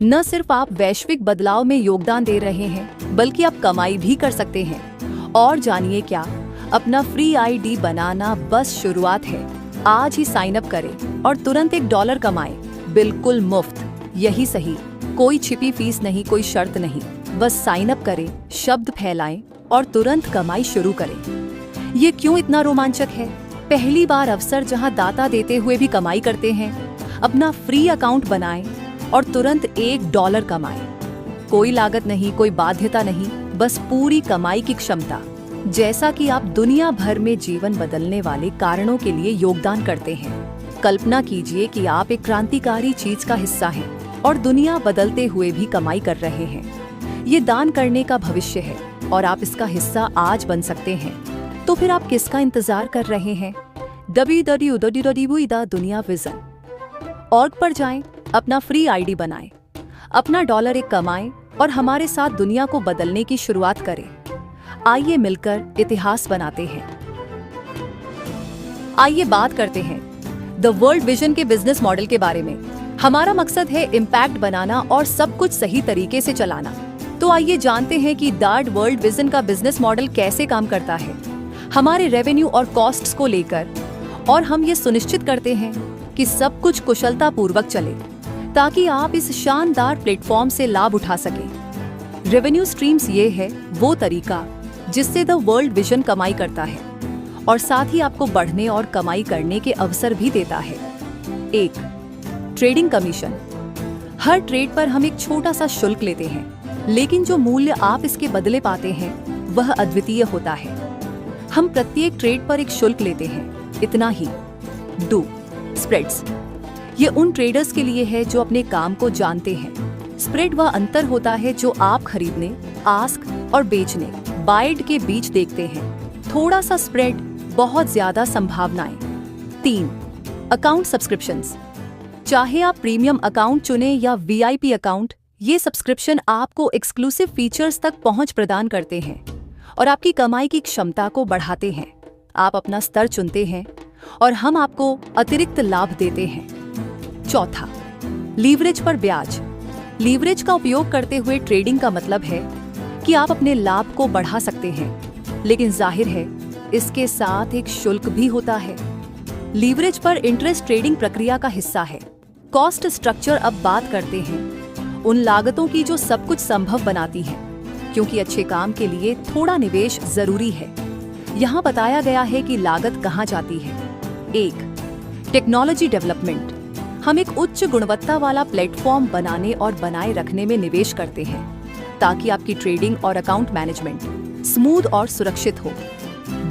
न सिर्फ आप वैश्विक बदलाव में योगदान दे रहे हैं, बल्कि आप कमाई भी कर सकते हैं। और जानिए क्या, अपना फ्री आईडी बनाना बस शुरुआत है। आज ही साइन अप करें और तुरंत $1 कमाएं, बिल्कुल मुफ्त। यही सही, कोई छिपी फीस नहीं, कोई शर्त नहीं। बस साइन अप करें, शब्द फैलाएं और तुरंत कमाई शुरू करें। ये क्यों इतना रोमांचक है? पहली बार अवसर जहां दाता देते हुए भी कमाई करते हैं। अपना फ्री अकाउंट बनाएं और तुरंत $1 कमाएं। कोई लागत नहीं, कोई बाध्यता नहीं, बस पूरी कमाई की क्षमता। जैसा कि आप दुनिया भर में जीवन बदलने वाले कारणों के लिए योगदान करते हैं। कल्पना कीजिए कि आप एक क्रांतिकारी चीज का हिस्सा हैं और दुनिया बदलते हुए भी कमाई कर रहे हैं। ये दान करने का भविष्य है और आप इसका हिस्सा आज बन सकते हैं। तो फिर आप किसका इंतजार कर रहे हैं? www.duniavision.org पर जाएं, अपना फ्री आईडी बनाएं, अपना $1 कमाएं और हमारे साथ दुनिया को बदलने की शुरुआत करें। आइए मिलकर इतिहास बनाते हैं। आइए बात करते हैं द वर्ल्ड विजन के बिजनेस मॉडल के बारे में। हमारा मकसद है इम्पैक्ट बनाना और सब कुछ सही तरीके से चलाना। तो आइए जानते हैं कि द वर्ल्ड विजन का बिजनेस मॉडल कैसे काम करता है। हमारे रेवेन्यू और कॉस्ट्स को लेकर, और हम ये सुनिश्चित करते हैं कि सब कुछ कुशलता पूर्वक चले ताकि आप इस शानदार प्लेटफॉर्म से लाभ उठा सकें। रेवेन्यू स्ट्रीम्स ये है वो तरीका जिससे द वर्ल्ड विजन कमाई करता है और साथ ही आपको बढ़ने और कमाई करने के अवसर भी देता है। 1. Trading commission. हर ट्रेड पर हम एक छोटा सा शुल्क लेते हैं, लेकिन जो मूल्य आप इसके बदले पाते हैं वह अद्वितीय होता है। हम प्रत्येक ट्रेड पर एक शुल्क लेते हैं, इतना ही। 2. स्प्रेड्स। ये उन ट्रेडर्स के लिए है जो अपने काम को जानते हैं। स्प्रेड वह अंतर होता है जो आप खरीदने, आस्क और बेचने, बाइड के बीच देखते हैं। थोड़ा सा स्प्रेड, बहुत ज्यादा संभावनाएं। 3. Account subscriptions. चाहे आप प्रीमियम अकाउंट चुने या वीआईपी अकाउंट, ये सब्सक्रिप्शन आपको एक्सक्लूसिव फीचर्स तक पहुंच प्रदान करते हैं और आपकी कमाई की क्षमता को बढ़ाते हैं। आप अपना स्तर चुनते हैं और हम आपको अतिरिक्त लाभ देते हैं। 4. लीवरेज पर ब्याज। लीवरेज का उपयोग करते हुए ट्रेडिंग का मतलब है कि आप अपने लाभ को बढ़ा सकते हैं, लेकिन जाहिर है इसके साथ एक शुल्क भी होता है। लीवरेज पर इंटरेस्ट ट्रेडिंग प्रक्रिया का हिस्सा है। कॉस्ट स्ट्रक्चर अब बात करते हैं उन लागतों की जो सब कुछ संभव बनाती हैं, क्योंकि अच्छे काम के लिए थोड़ा निवेश जरूरी है। यहाँ बताया गया है कि लागत कहाँ जाती है। 1. Technology development. हम एक उच्च गुणवत्ता वाला प्लेटफॉर्म बनाने और बनाए रखने में निवेश करते हैं ताकि आपकी ट्रेडिंग और अकाउंट मैनेजमेंट स्मूथ और सुरक्षित हो।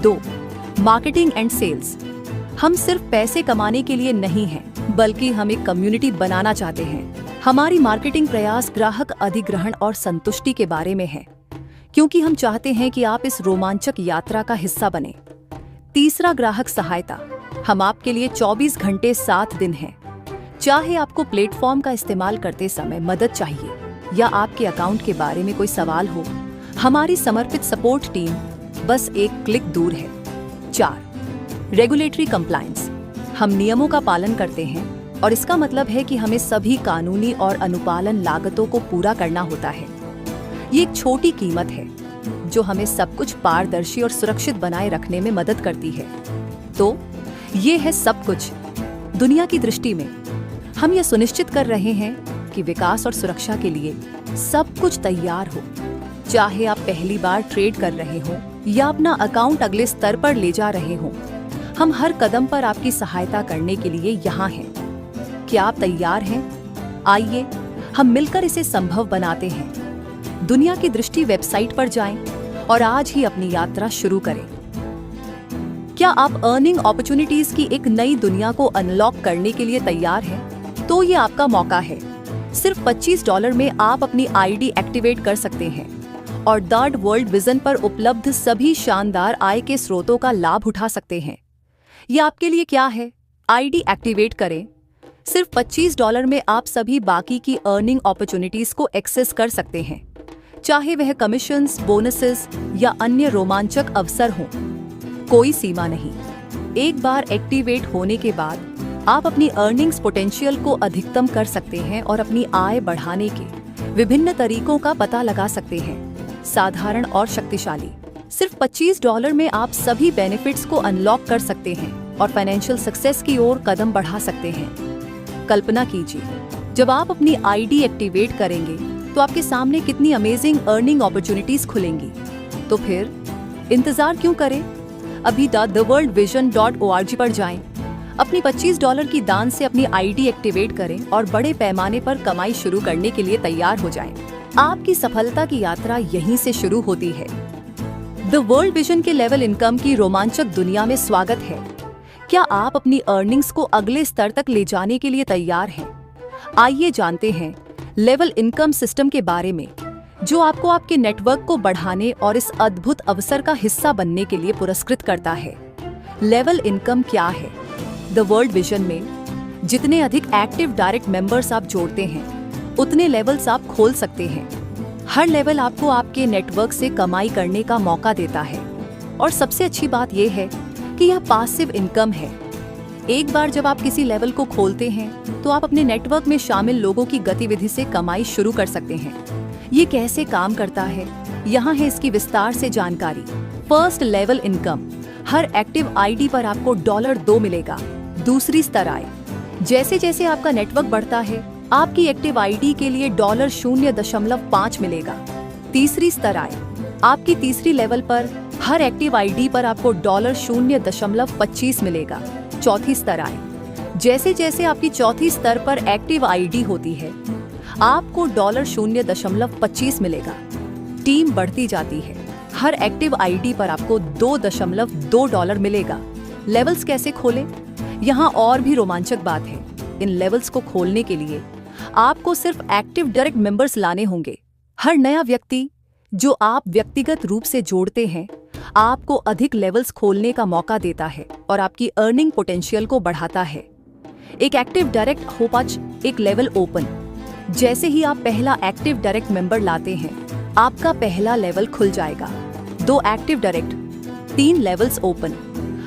2. Marketing and sales. हम सिर्फ पैसे कमाने के लिए नहीं हैं, बल्कि हम एक कम्युनिटी बनाना चाहते हैं। हमारी मार्केटिंग प्रयास ग्राहक अधिग्रहण और संतुष्टि के बारे में है, क्योंकि हम चाहते हैं कि आप इस रोमांचक यात्रा का हिस्सा बने। 3. ग्राहक सहायता। हम आपके लिए 24 घंटे 7 दिन हैं। चाहे आपको प्लेटफॉर्म का इस्तेमाल करते समय मदद चाहिए या आपके अकाउंट के बारे में कोई सवाल हो, हमारी समर्पित सपोर्ट टीम बस एक क्लिक दूर है। 4. रेगुलेटरी कंप्लायंस, हम नियमों का पालन करते हैं और इसका मतलब है कि हमें सभी कानूनी और अनुपालन लागतों को पूरा करना होता है। ये एक छोटी कीमत है जो हमें सब कुछ पारदर्शी और सुरक्षित बनाए रखने में मदद करती है। तो ये है सब कुछ। दुनिया की दृष्टि में हम ये सुनिश्चित कर रहे हैं कि विकास और सुरक्षा के लिए सब कुछ तैयार हो। चाहे आप पहली बार ट्रेड कर रहे हो या अपना अकाउंट अगले स्तर पर ले जा रहे हो, हम हर कदम पर आपकी सहायता करने के लिए यहाँ हैं। क्या आप तैयार हैं? आइए हम मिलकर इसे संभव बनाते हैं। दुनिया की दृष्टि वेबसाइट पर जाएं और आज ही अपनी यात्रा शुरू करें। क्या आप अर्निंग अपॉर्चुनिटीज की एक नई दुनिया को अनलॉक करने के लिए तैयार हैं? तो ये आपका मौका है। सिर्फ $25 में आप अपनी आईडी एक्टिवेट कर सकते हैं और DARD वर्ल्ड विजन पर उपलब्ध सभी शानदार आय के स्रोतों का लाभ उठा सकते हैं। ये आपके लिए क्या है? आईडी एक्टिवेट करें। सिर्फ $25 में आप सभी बाकी की अर्निंग अपॉर्चुनिटीज को एक्सेस कर सकते हैं, चाहे वह कमीशंस, बोनसेस या अन्य रोमांचक अवसर हों। कोई सीमा नहीं। एक बार एक्टिवेट होने के बाद आप अपनी अर्निंग्स पोटेंशियल को अधिकतम कर सकते हैं और अपनी आय बढ़ाने के विभिन्न तरीकों का पता लगा सकते हैं, साधारण और शक्तिशाली। सिर्फ $25 में आप सभी बेनिफिट्स को अनलॉक कर सकते हैं और फाइनेंशियल सक्सेस की ओर कदम बढ़ा सकते हैं। कल्पना कीजिए, जब आप अपनी आईडी एक्टिवेट करेंगे तो आपके सामने कितनी अमेजिंग अर्निंग अपॉर्चुनिटीज खुलेंगी। तो फिर इंतजार क्यों करें? अभी theworldvision.org पर जाएं। अपनी $25 की दान से अपनी आईडी एक्टिवेट करें और बड़े पैमाने पर कमाई शुरू करने के लिए तैयार हो जाएं। आपकी सफलता की यात्रा यहीं से शुरू होती है। द वर्ल्ड विजन के लेवल इनकम की रोमांचक दुनिया में स्वागत है। क्या आप अपनी अर्निंग्स को अगले स्तर तक ले जाने के लिए तैयार हैं? आइए जानते हैं लेवल इनकम सिस्टम के बारे में, जो आपको आपके नेटवर्क को बढ़ाने और इस अद्भुत अवसर का हिस्सा बनने के लिए पुरस्कृत करता है। लेवल इनकम क्या है? द वर्ल्ड विजन में जितने अधिक एक्टिव डायरेक्ट मेंबर्स आप जोड़ते हैं, उतने लेवल्स आप खोल सकते हैं। हर लेवल आपको आपके नेटवर्क से कमाई करने का मौका देता है और सबसे अच्छी बात यह है कि यह पासिव इनकम है। एक बार जब आप किसी लेवल को खोलते हैं तो आप अपने नेटवर्क में शामिल लोगों की गतिविधि से कमाई शुरू कर सकते हैं। ये कैसे काम करता है, यहाँ है इसकी विस्तार से जानकारी। फर्स्ट लेवल इनकम, हर एक्टिव आईडी पर आपको $2 मिलेगा। दूसरी स्तर आय, जैसे जैसे आपका नेटवर्क बढ़ता है आपकी एक्टिव आईडी के लिए $0.5 मिलेगा। तीसरी स्तर आय, आपकी तीसरी लेवल पर हर एक्टिव आईडी पर आपको $0.25 मिलेगा। चौथी स्तर आय, जैसे जैसे आपकी चौथी स्तर पर एक्टिव आईडी होती है आपको $0.25 मिलेगा। टीम बढ़ती जाती है, हर एक्टिव आईडी पर आपको $2.2 मिलेगा। लेवल्स कैसे खोलें? यहाँ और भी रोमांचक बात है। इन लेवल्स को खोलने के लिए आपको सिर्फ एक्टिव डायरेक्ट मेंबर्स लाने होंगे। हर नया व्यक्ति जो आप व्यक्तिगत रूप से जोड़ते हैं आपको अधिक लेवल्स खोलने का मौका देता है और आपकी अर्निंग पोटेंशियल को बढ़ाता है। एक एक्टिव डायरेक्ट होपाच, एक लेवल ओपन। जैसे ही आप पहला एक्टिव डायरेक्ट मेंबर लाते हैं आपका पहला लेवल खुल जाएगा। 2 एक्टिव डायरेक्ट, 3 लेवल्स ओपन।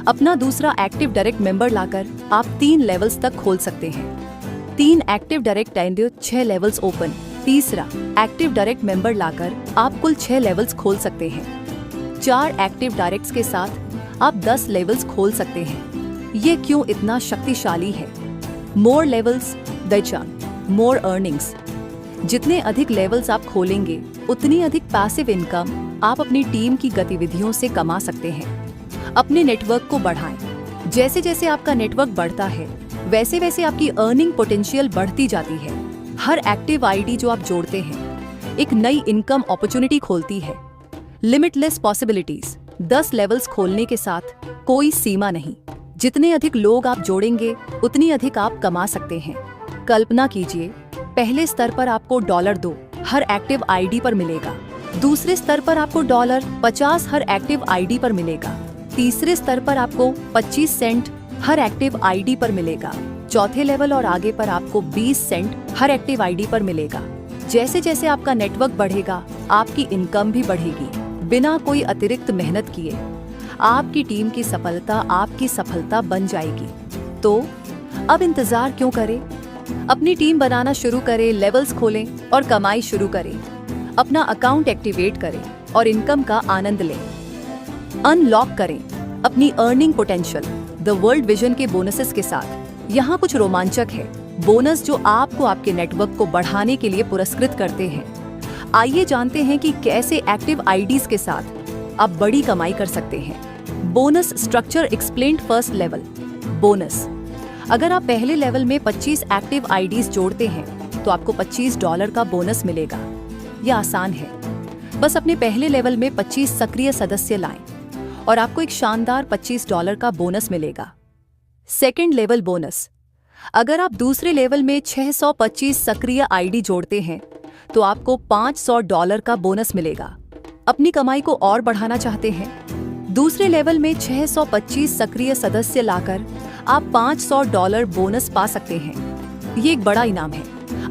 अपना दूसरा एक्टिव डायरेक्ट मेंबर लाकर आप 3 लेवल्स तक खोल सकते हैं। 3 active direct and 6 levels open. तीसरा एक्टिव डायरेक्ट मेंबर लाकर आप कुल 6 लेवल्स खोल सकते हैं। 4 एक्टिव डायरेक्ट्स के साथ आप 10 लेवल्स खोल सकते हैं। ये क्यों इतना शक्तिशाली है? मोर लेवल्स मोर अर्निंग्स। जितने अधिक लेवल्स आप खोलेंगे उतनी अधिक पैसिव इनकम आप अपनी टीम की गतिविधियों से कमा सकते हैं। अपने नेटवर्क को बढ़ाएं। जैसे जैसे आपका नेटवर्क बढ़ता है वैसे वैसे आपकी अर्निंग पोटेंशियल बढ़ती जाती है। हर एक्टिव आईडी जो आप जोड़ते हैं एक नई इनकम अपॉर्चुनिटी खोलती है। Limitless possibilities. 10 लेवल्स खोलने के साथ कोई सीमा नहीं। जितने अधिक लोग आप जोड़ेंगे उतनी अधिक आप कमा सकते हैं। कल्पना कीजिए, पहले स्तर पर आपको $2 हर एक्टिव आईडी पर मिलेगा। दूसरे स्तर पर आपको $50 हर एक्टिव आईडी पर मिलेगा। तीसरे स्तर पर आपको 25 सेंट हर एक्टिव आईडी पर मिलेगा। चौथे लेवल और आगे पर आपको 20 सेंट हर एक्टिव आईडी पर मिलेगा। जैसे जैसे आपका नेटवर्क बढ़ेगा आपकी इनकम भी बढ़ेगी। बिना कोई अतिरिक्त मेहनत किए आपकी टीम की सफलता आपकी सफलता बन जाएगी। तो अब इंतजार क्यों करें? अपनी टीम बनाना शुरू करें, लेवल्स खोलें और कमाई शुरू करें। अपना अकाउंट एक्टिवेट करें और इनकम का आनंद लें। अनलॉक करें अपनी earning potential the world vision के बोनसेस के साथ। यहाँ कुछ रोमांचक है बोनस जो आपको आपके नेटवर्क को बढ़ाने के लिए पुरस्कृत करते हैं। आइए जानते हैं कि कैसे एक्टिव आईडीज के साथ आप बड़ी कमाई कर सकते हैं। Bonus structure explained. First level bonus. अगर आप पहले लेवल में 25 एक्टिव आईडीज जोड़ते हैं तो आपको $25 का बोनस मिलेगा। यह आसान है, बस अपने पहले लेवल में 25 सक्रिय सदस्य लाएं और आपको एक शानदार $25 का बोनस मिलेगा। Second level bonus. अगर आप दूसरे लेवल में 625 सक्रिय आईडी जोड़ते हैं तो आपको $500 का बोनस मिलेगा। अपनी कमाई को और बढ़ाना चाहते हैं? दूसरे लेवल में 625 सक्रिय सदस्य लाकर आप $500 बोनस पा सकते हैं। ये एक बड़ा इनाम है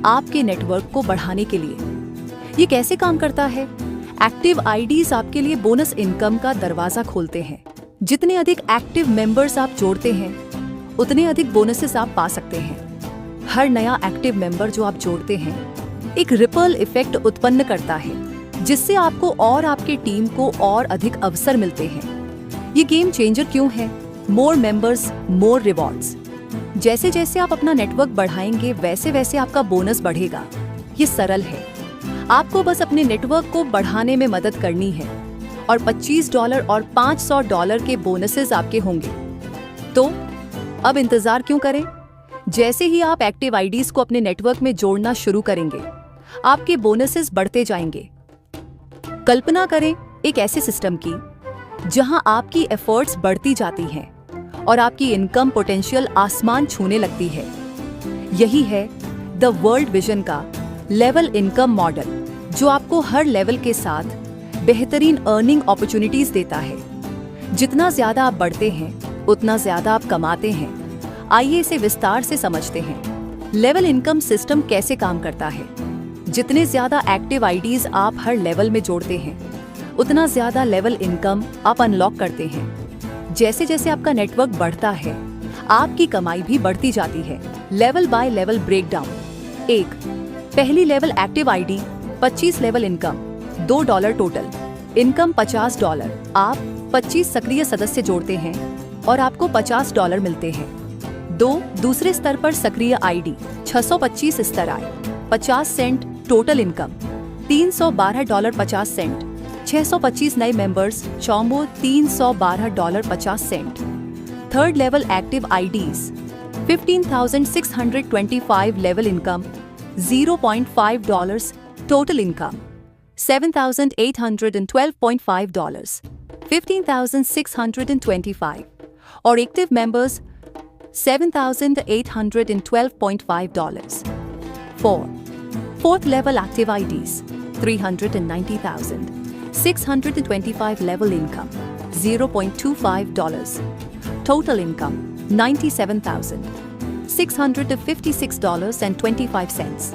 आपके नेटवर्क को बढ़ाने के लिए। ये कैसे काम करता है? एक्टिव आईडीज आपके लिए बोनस इनकम का दरवाजा खोलते हैं। जितने अधिक एक्टिव मेंबर्स आप जोड़ते हैं उतने अधिक बोनसेस आप पा सकते हैं। हर नया एक्टिव मेंबर जो आप जोड़ते हैं एक रिपल इफेक्ट उत्पन्न करता है, जिससे आपको और आपके टीम को और अधिक अवसर मिलते हैं। ये गेम चेंजर क्यों है? मोर मेंबर्स मोर रिवॉर्ड्स। जैसे जैसे आप अपना नेटवर्क बढ़ाएंगे वैसे वैसे आपका बोनस बढ़ेगा। ये सरल है, आपको बस अपने नेटवर्क को बढ़ाने में मदद करनी है और $25 और $500 के बोनसेस आपके होंगे। तो अब इंतजार क्यों करें? जैसे ही आप एक्टिव आईडीज को अपने नेटवर्क में जोड़ना शुरू करेंगे आपके बोनसेस बढ़ते जाएंगे। कल्पना करें एक ऐसे सिस्टम की जहां आपकी एफर्ट्स बढ़ती जाती हैं और आपकी इनकम पोटेंशियल आसमान छूने लगती है। यही है द वर्ल्ड विजन का लेवल इनकम मॉडल, जो आपको हर लेवल के साथ बेहतरीन अर्निंग अपॉर्चुनिटीज देता है। जितना ज्यादा आप बढ़ते हैं उतना ज्यादा आप कमाते हैं। आइए इसे विस्तार से समझते हैं। लेवल इनकम सिस्टम कैसे काम करता है? जितने ज्यादा एक्टिव आईडीज आप हर लेवल में जोड़ते हैं उतना ज्यादा लेवल इनकम आप अनलॉक करते हैं। जैसे जैसे आपका नेटवर्क बढ़ता है आपकी कमाई भी बढ़ती जाती है। Level by level breakdown. 1. पहली level active ID 25 level income $2 total. Income $50। आप 25 सक्रिय सदस्य जोड़ते हैं और आपको $50 मिलते हैं। 2. दूसरे स्तर पर सक्रिय आईडी 625 स्तर आए 50 सेंट टोटल इनकम $312.50। 625 नए मेंबर्स चौमो $312.50। Third level active IDs 15,625 level income $0.5 total income $7,812.5 $15,625 और active members $7,812.5। 4. Fourth level active IDs 390,625 level income $0.25 total income $97,656.25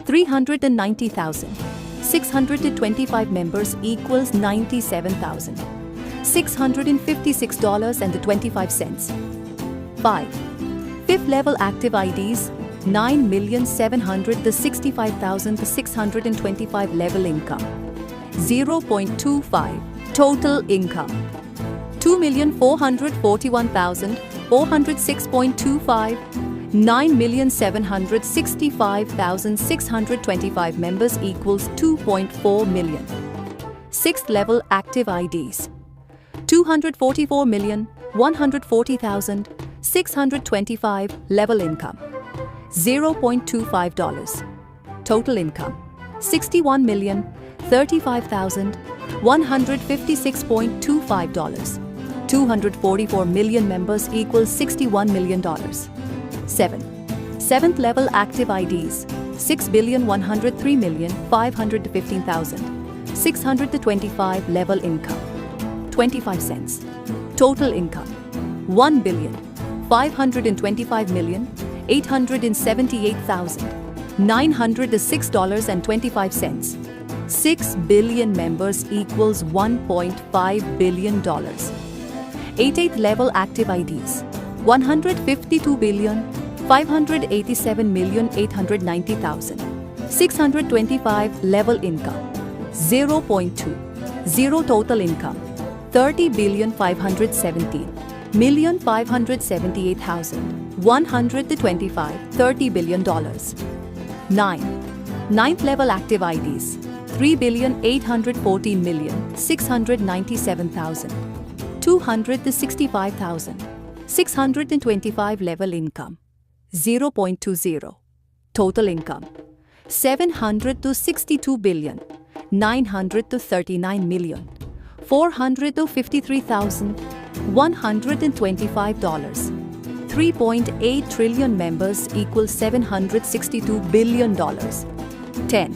390,625 members equals $97,656.25. 5. Fifth level active IDs 9,765,625 level income $0.25 total income $2,441,406.25 9,765,625 members equals $2.4 million. Sixth level active IDs 244,140,625 level income $0.25 total income $61,035,156.25 244 million members equals $61 million. 7. Seventh level active IDs 6,103,515,625 level income 25 cents. Total income $1,525,878,906.25. 6 billion members equals $1.5 billion. 88th level active IDs 152,587,890,000. 625 level income 0.2. Zero total income 30,578,578,125. $30 billion. 9. Ninth level active IDs 3,814,697,000. 265,000. 625 level income 0.20. Total income 700 to 62 billion 900 to 39 million 400 to 53,125 dollars. 3.8 trillion members equals 762 billion dollars. 10.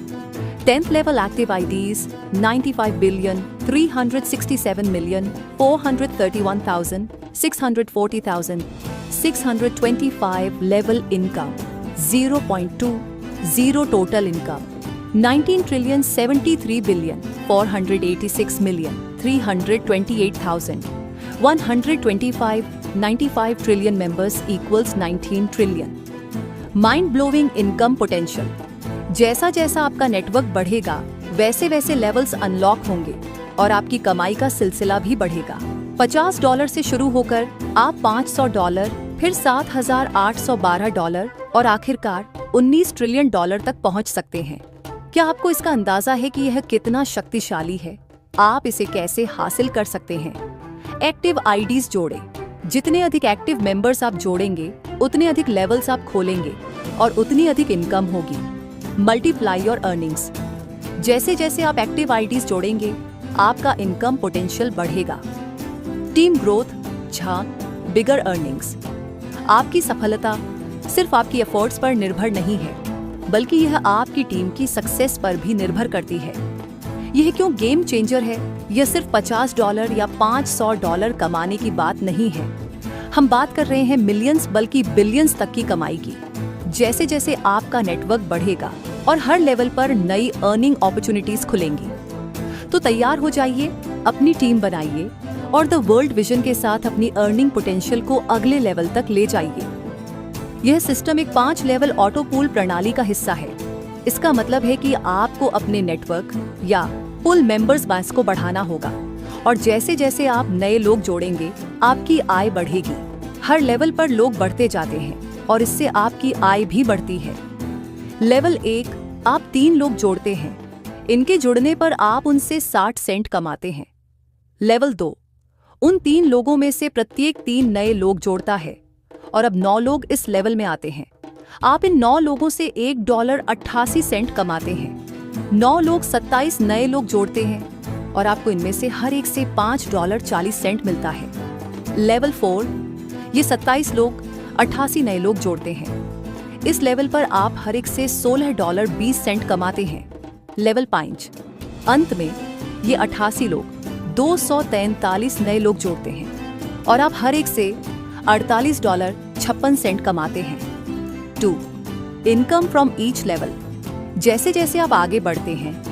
10th level active IDs 95 billion 367 million 431,640,000. 625 level income 0.2. Zero total income 19 trillion 73 billion 486 million 328,000. 125 95 trillion members equals 19 trillion. Mind blowing income potential. जैसा जैसा आपका network बढ़ेगा वैसे वैसे levels unlock होंगे और आपकी कमाई का सिलसिला भी बढ़ेगा। $50 से शुरू होकर आप $500, फिर $7,812 और आखिरकार $19 ट्रिलियन तक पहुंच सकते हैं। क्या आपको इसका अंदाजा है कि यह कितना शक्तिशाली है? आप इसे कैसे हासिल कर सकते हैं? एक्टिव आईडीज जोड़ें। जितने अधिक एक्टिव मेंबर्स आप जोड़ेंगे उतने अधिक लेवल्स आप खोलेंगे और उतनी अधिक इनकम होगी। Multiply your earnings. जैसे जैसे आप एक्टिव आईडीज जोड़ेंगे आपका इनकम पोटेंशियल बढ़ेगा। टीम ग्रोथ, झांक, बिगर अर्निंग्स। आपकी सफलता सिर्फ आपकी एफर्ट्स पर निर्भर नहीं है, बल्कि यह आपकी टीम की सक्सेस पर भी निर्भर करती है। यह क्यों गेम चेंजर है? यह सिर्फ $50 या $500 कमाने की बात नहीं है। हम बात कर रहे हैं मिलियंस बल्कि बिलियंस तक की कमाई की। जैसे जैसे आपका नेटवर्क बढ़ेगा और हर लेवल पर नई अर्निंग अपॉर्चुनिटीज खुलेंगी। तो तैयार हो जाइए, अपनी टीम बनाइए और द वर्ल्ड विजन के साथ अपनी अर्निंग पोटेंशियल को अगले लेवल तक ले जाइए। यह सिस्टम एक 5 लेवल ऑटो पूल प्रणाली का हिस्सा है। इसका मतलब है कि आपको अपने नेटवर्क या पुल मेंबर्स बेस को बढ़ाना होगा और जैसे जैसे आप नए लोग जोड़ेंगे आपकी आय बढ़ेगी। हर लेवल पर लोग बढ़ते जाते हैं और इससे आपकी आय भी बढ़ती है। लेवल 1, आप 3 लोग जोड़ते हैं। इनके जुड़ने पर आप उनसे 60 सेंट कमाते हैं। लेवल 2, उन 3 लोगों में से प्रत्येक 3 नए लोग जोड़ता है और अब 9 लोग इस लेवल में आते हैं। आप इन 9 लोगों से $1.88 कमाते हैं। 9 लोग 27 नए लोग जोड़ते हैं और आपको इनमें से हर एक से $5.40 मिलता है। लेवल 4, ये 27 लोग 88 नए लोग जोड़ते हैं। इस लेवल पर आप हर एक से $16.20 कमाते हैं। लेवल 5, अंत में ये 88 लोग 243 नए लोग जोड़ते हैं और आप हर एक से $48.56 कमाते हैं। 2. Income from each level. जैसे जैसे आप आगे बढ़ते हैं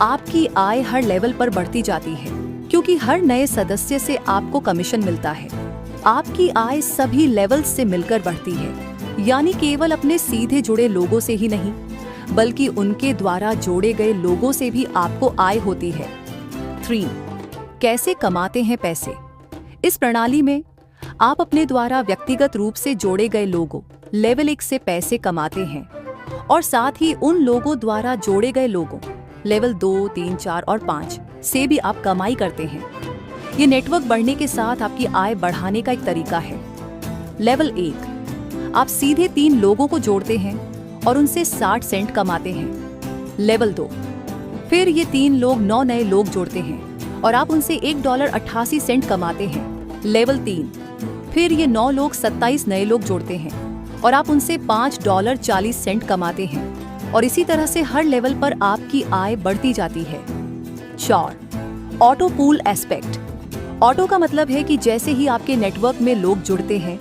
आपकी आय हर लेवल पर बढ़ती जाती है, क्योंकि हर नए सदस्य से आपको कमीशन मिलता है। आपकी आय सभी लेवल्स से मिलकर बढ़ती है, यानी केवल अपने सीधे जुड़े लोगों से ही नहीं, बल्कि उनके द्वारा जोड़े गए लोगों से भी आपको आय होती है। 3. कैसे कमाते हैं पैसे? इस प्रणाली में आप अपने द्वारा व्यक्तिगत रूप से जोड़े गए लोगों लेवल 1 से पैसे कमाते हैं और साथ ही उन लोगों द्वारा जोड़े गए लोगों लेवल 2, 3, 4 और 5 से भी आप कमाई करते हैं। ये नेटवर्क बढ़ने के साथ आपकी आय बढ़ाने का एक तरीका है। लेवल 1, आप सीधे 3 लोगों को जोड़ते हैं और उनसे 60 सेंट कमाते हैं। लेवल 2, फिर ये 3 लोग 9 नए लोग जोड़ते हैं और आप उनसे $1.88 कमाते हैं। लेवल 3, फिर ये 9 लोग 27 नए लोग जोड़ते हैं और आप उनसे $5.40 कमाते हैं और इसी तरह से हर लेवल पर आपकी आय बढ़ती जाती है। 4. Auto pool aspect. ऑटो का मतलब है कि जैसे ही आपके नेटवर्क में लोग जुड़ते हैं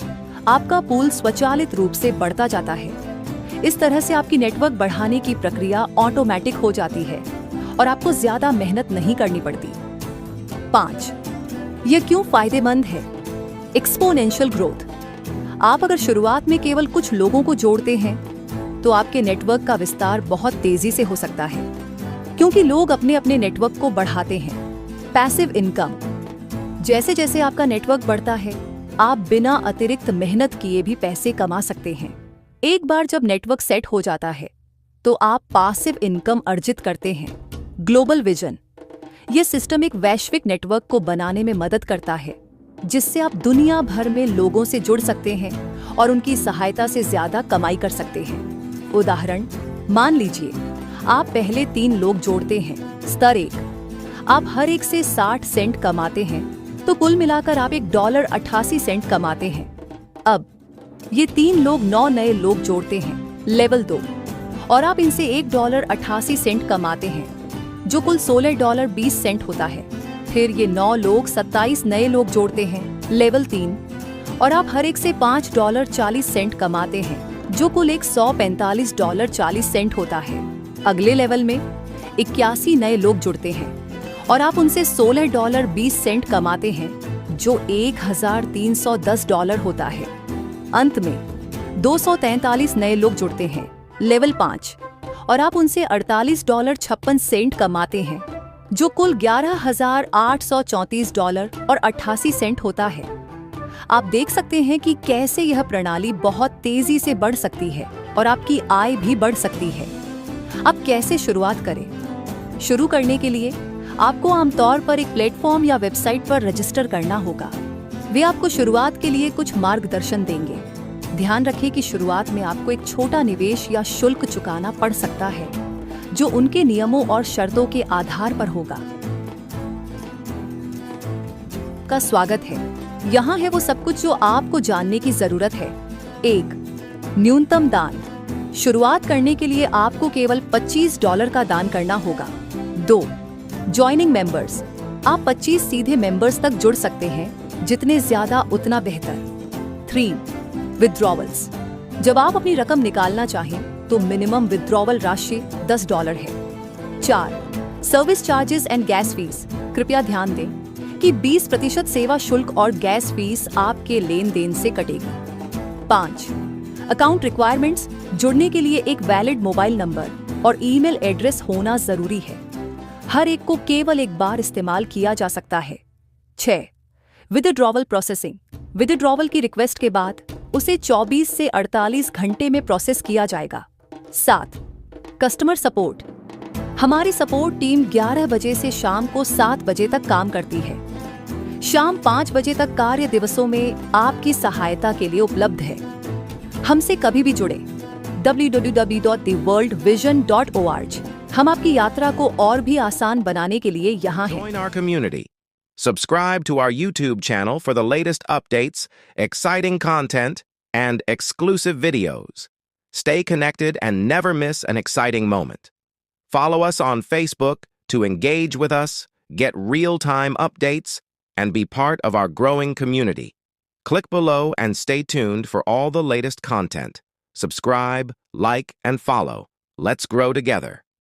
आपका पूल स्वचालित रूप से बढ़ता जाता है। इस तरह से आपकी नेटवर्क बढ़ाने की प्रक्रिया ऑटोमेटिक हो जाती है और आपको ज्यादा मेहनत नहीं करनी पड़ती। 5. यह क्यों फायदेमंद है? Exponential growth. आप अगर शुरुआत में केवल कुछ लोगों को जोड़ते हैं तो आपके नेटवर्क का विस्तार बहुत तेजी से हो सकता है, क्योंकि लोग अपने अपने नेटवर्क को बढ़ाते हैं। Passive income. जैसे जैसे आपका नेटवर्क बढ़ता है, आप बिना अतिरिक्त मेहनत किए भी पैसे कमा सकते हैं। एक बार जब नेटवर्क सेट हो जाता है तो आप पासिव इनकम अर्जित करते हैं। Global vision. यह सिस्टम एक वैश्विक नेटवर्क को बनाने में मदद करता है, जिससे आप दुनिया भर में लोगों से जुड़ सकते हैं और उनकी सहायता से ज्यादा कमाई कर सकते हैं। उदाहरण, मान लीजिए आप पहले 3 लोग जोड़ते हैं। स्तर 1, आप हर एक से 60 सेंट कमाते हैं, तो कुल मिलाकर आप $1.88 कमाते हैं। अब ये 3 लोग 9 नए लोग जोड़ते हैं। लेवल 2, और आप इनसे $1.88 कमाते हैं, जो कुल $16.20 होता है। फिर ये 9 लोग 27 नए लोग जोड़ते हैं। लेवल 3, और आप हर एक से $5.40 कमाते हैं, जो कुल $145.40 होता है। अगले लेवल में 81 नए लोग जुड़ते हैं और आप उनसे $16.20 कमाते हैं, जो $1,310 होता है। अंत में 243 नए लोग जुड़ते हैं। लेवल 5, और आप उनसे $48.56 कमाते हैं, जो कुल $11,834.88 होता है। आप देख सकते हैं कि कैसे यह प्रणाली बहुत तेजी से बढ़ सकती है और आपकी आय भी बढ़ सकती है। अब कैसे शुरुआत करें? शुरू करने के लिए आपको आमतौर पर एक प्लेटफॉर्म या वेबसाइट पर रजिस्टर करना होगा। वे आपको शुरुआत के लिए कुछ मार्गदर्शन देंगे। ध्यान रखें कि शुरुआत में आपको एक छोटा निवेश या शुल्क चुकाना पड़ सकता है, जो उनके नियमों और शर्तों के आधार पर होगा। का स्वागत है। यहाँ है वो सब कुछ जो आपको जानने की जरूरत है। 1. न्यूनतम दान। शुरुआत करने के लिए आपको केवल $25 का दान करना होगा। 2. Joining members. आप 25 सीधे मेंबर्स तक जुड़ सकते हैं, जितने ज्यादा उतना बेहतर। 3. विथड्रॉवल्स। जब आप अपनी रकम निकालना चाहें तो मिनिमम विथड्रॉवल राशि $10 है। 4. Service charges and gas fees. कृपया ध्यान दें कि 20% सेवा शुल्क और गैस फीस आपके लेन देन से कटेगी। 5. Account requirements. जुड़ने के लिए एक वैलिड मोबाइल नंबर और ईमेल एड्रेस होना जरूरी है। हर एक को केवल एक बार इस्तेमाल किया जा सकता है। 6. Withdrawal processing. विथड्रॉवल की रिक्वेस्ट के बाद उसे 24 से 48 घंटे में प्रोसेस किया जाएगा। 7. Customer support. हमारी सपोर्ट टीम 11 बजे से शाम को 7 बजे तक काम करती है। शाम 5 बजे तक कार्य दिवसों में आपकी सहायता के लिए उपलब्ध है। हमसे कभी भी जुड़े। www.theworldvision.org। हम आपकी यात्रा को और भी आसान बनाने के लिए यहाँ हैं। Join our community. Subscribe to our YouTube channel for the latest updates, exciting content, and exclusive videos. Stay connected and never miss an exciting moment. Follow us on Facebook to engage with us, get real-time updates, and be part of our growing community. Click below and stay tuned for all the latest content. Subscribe, like, and follow. Let's grow together.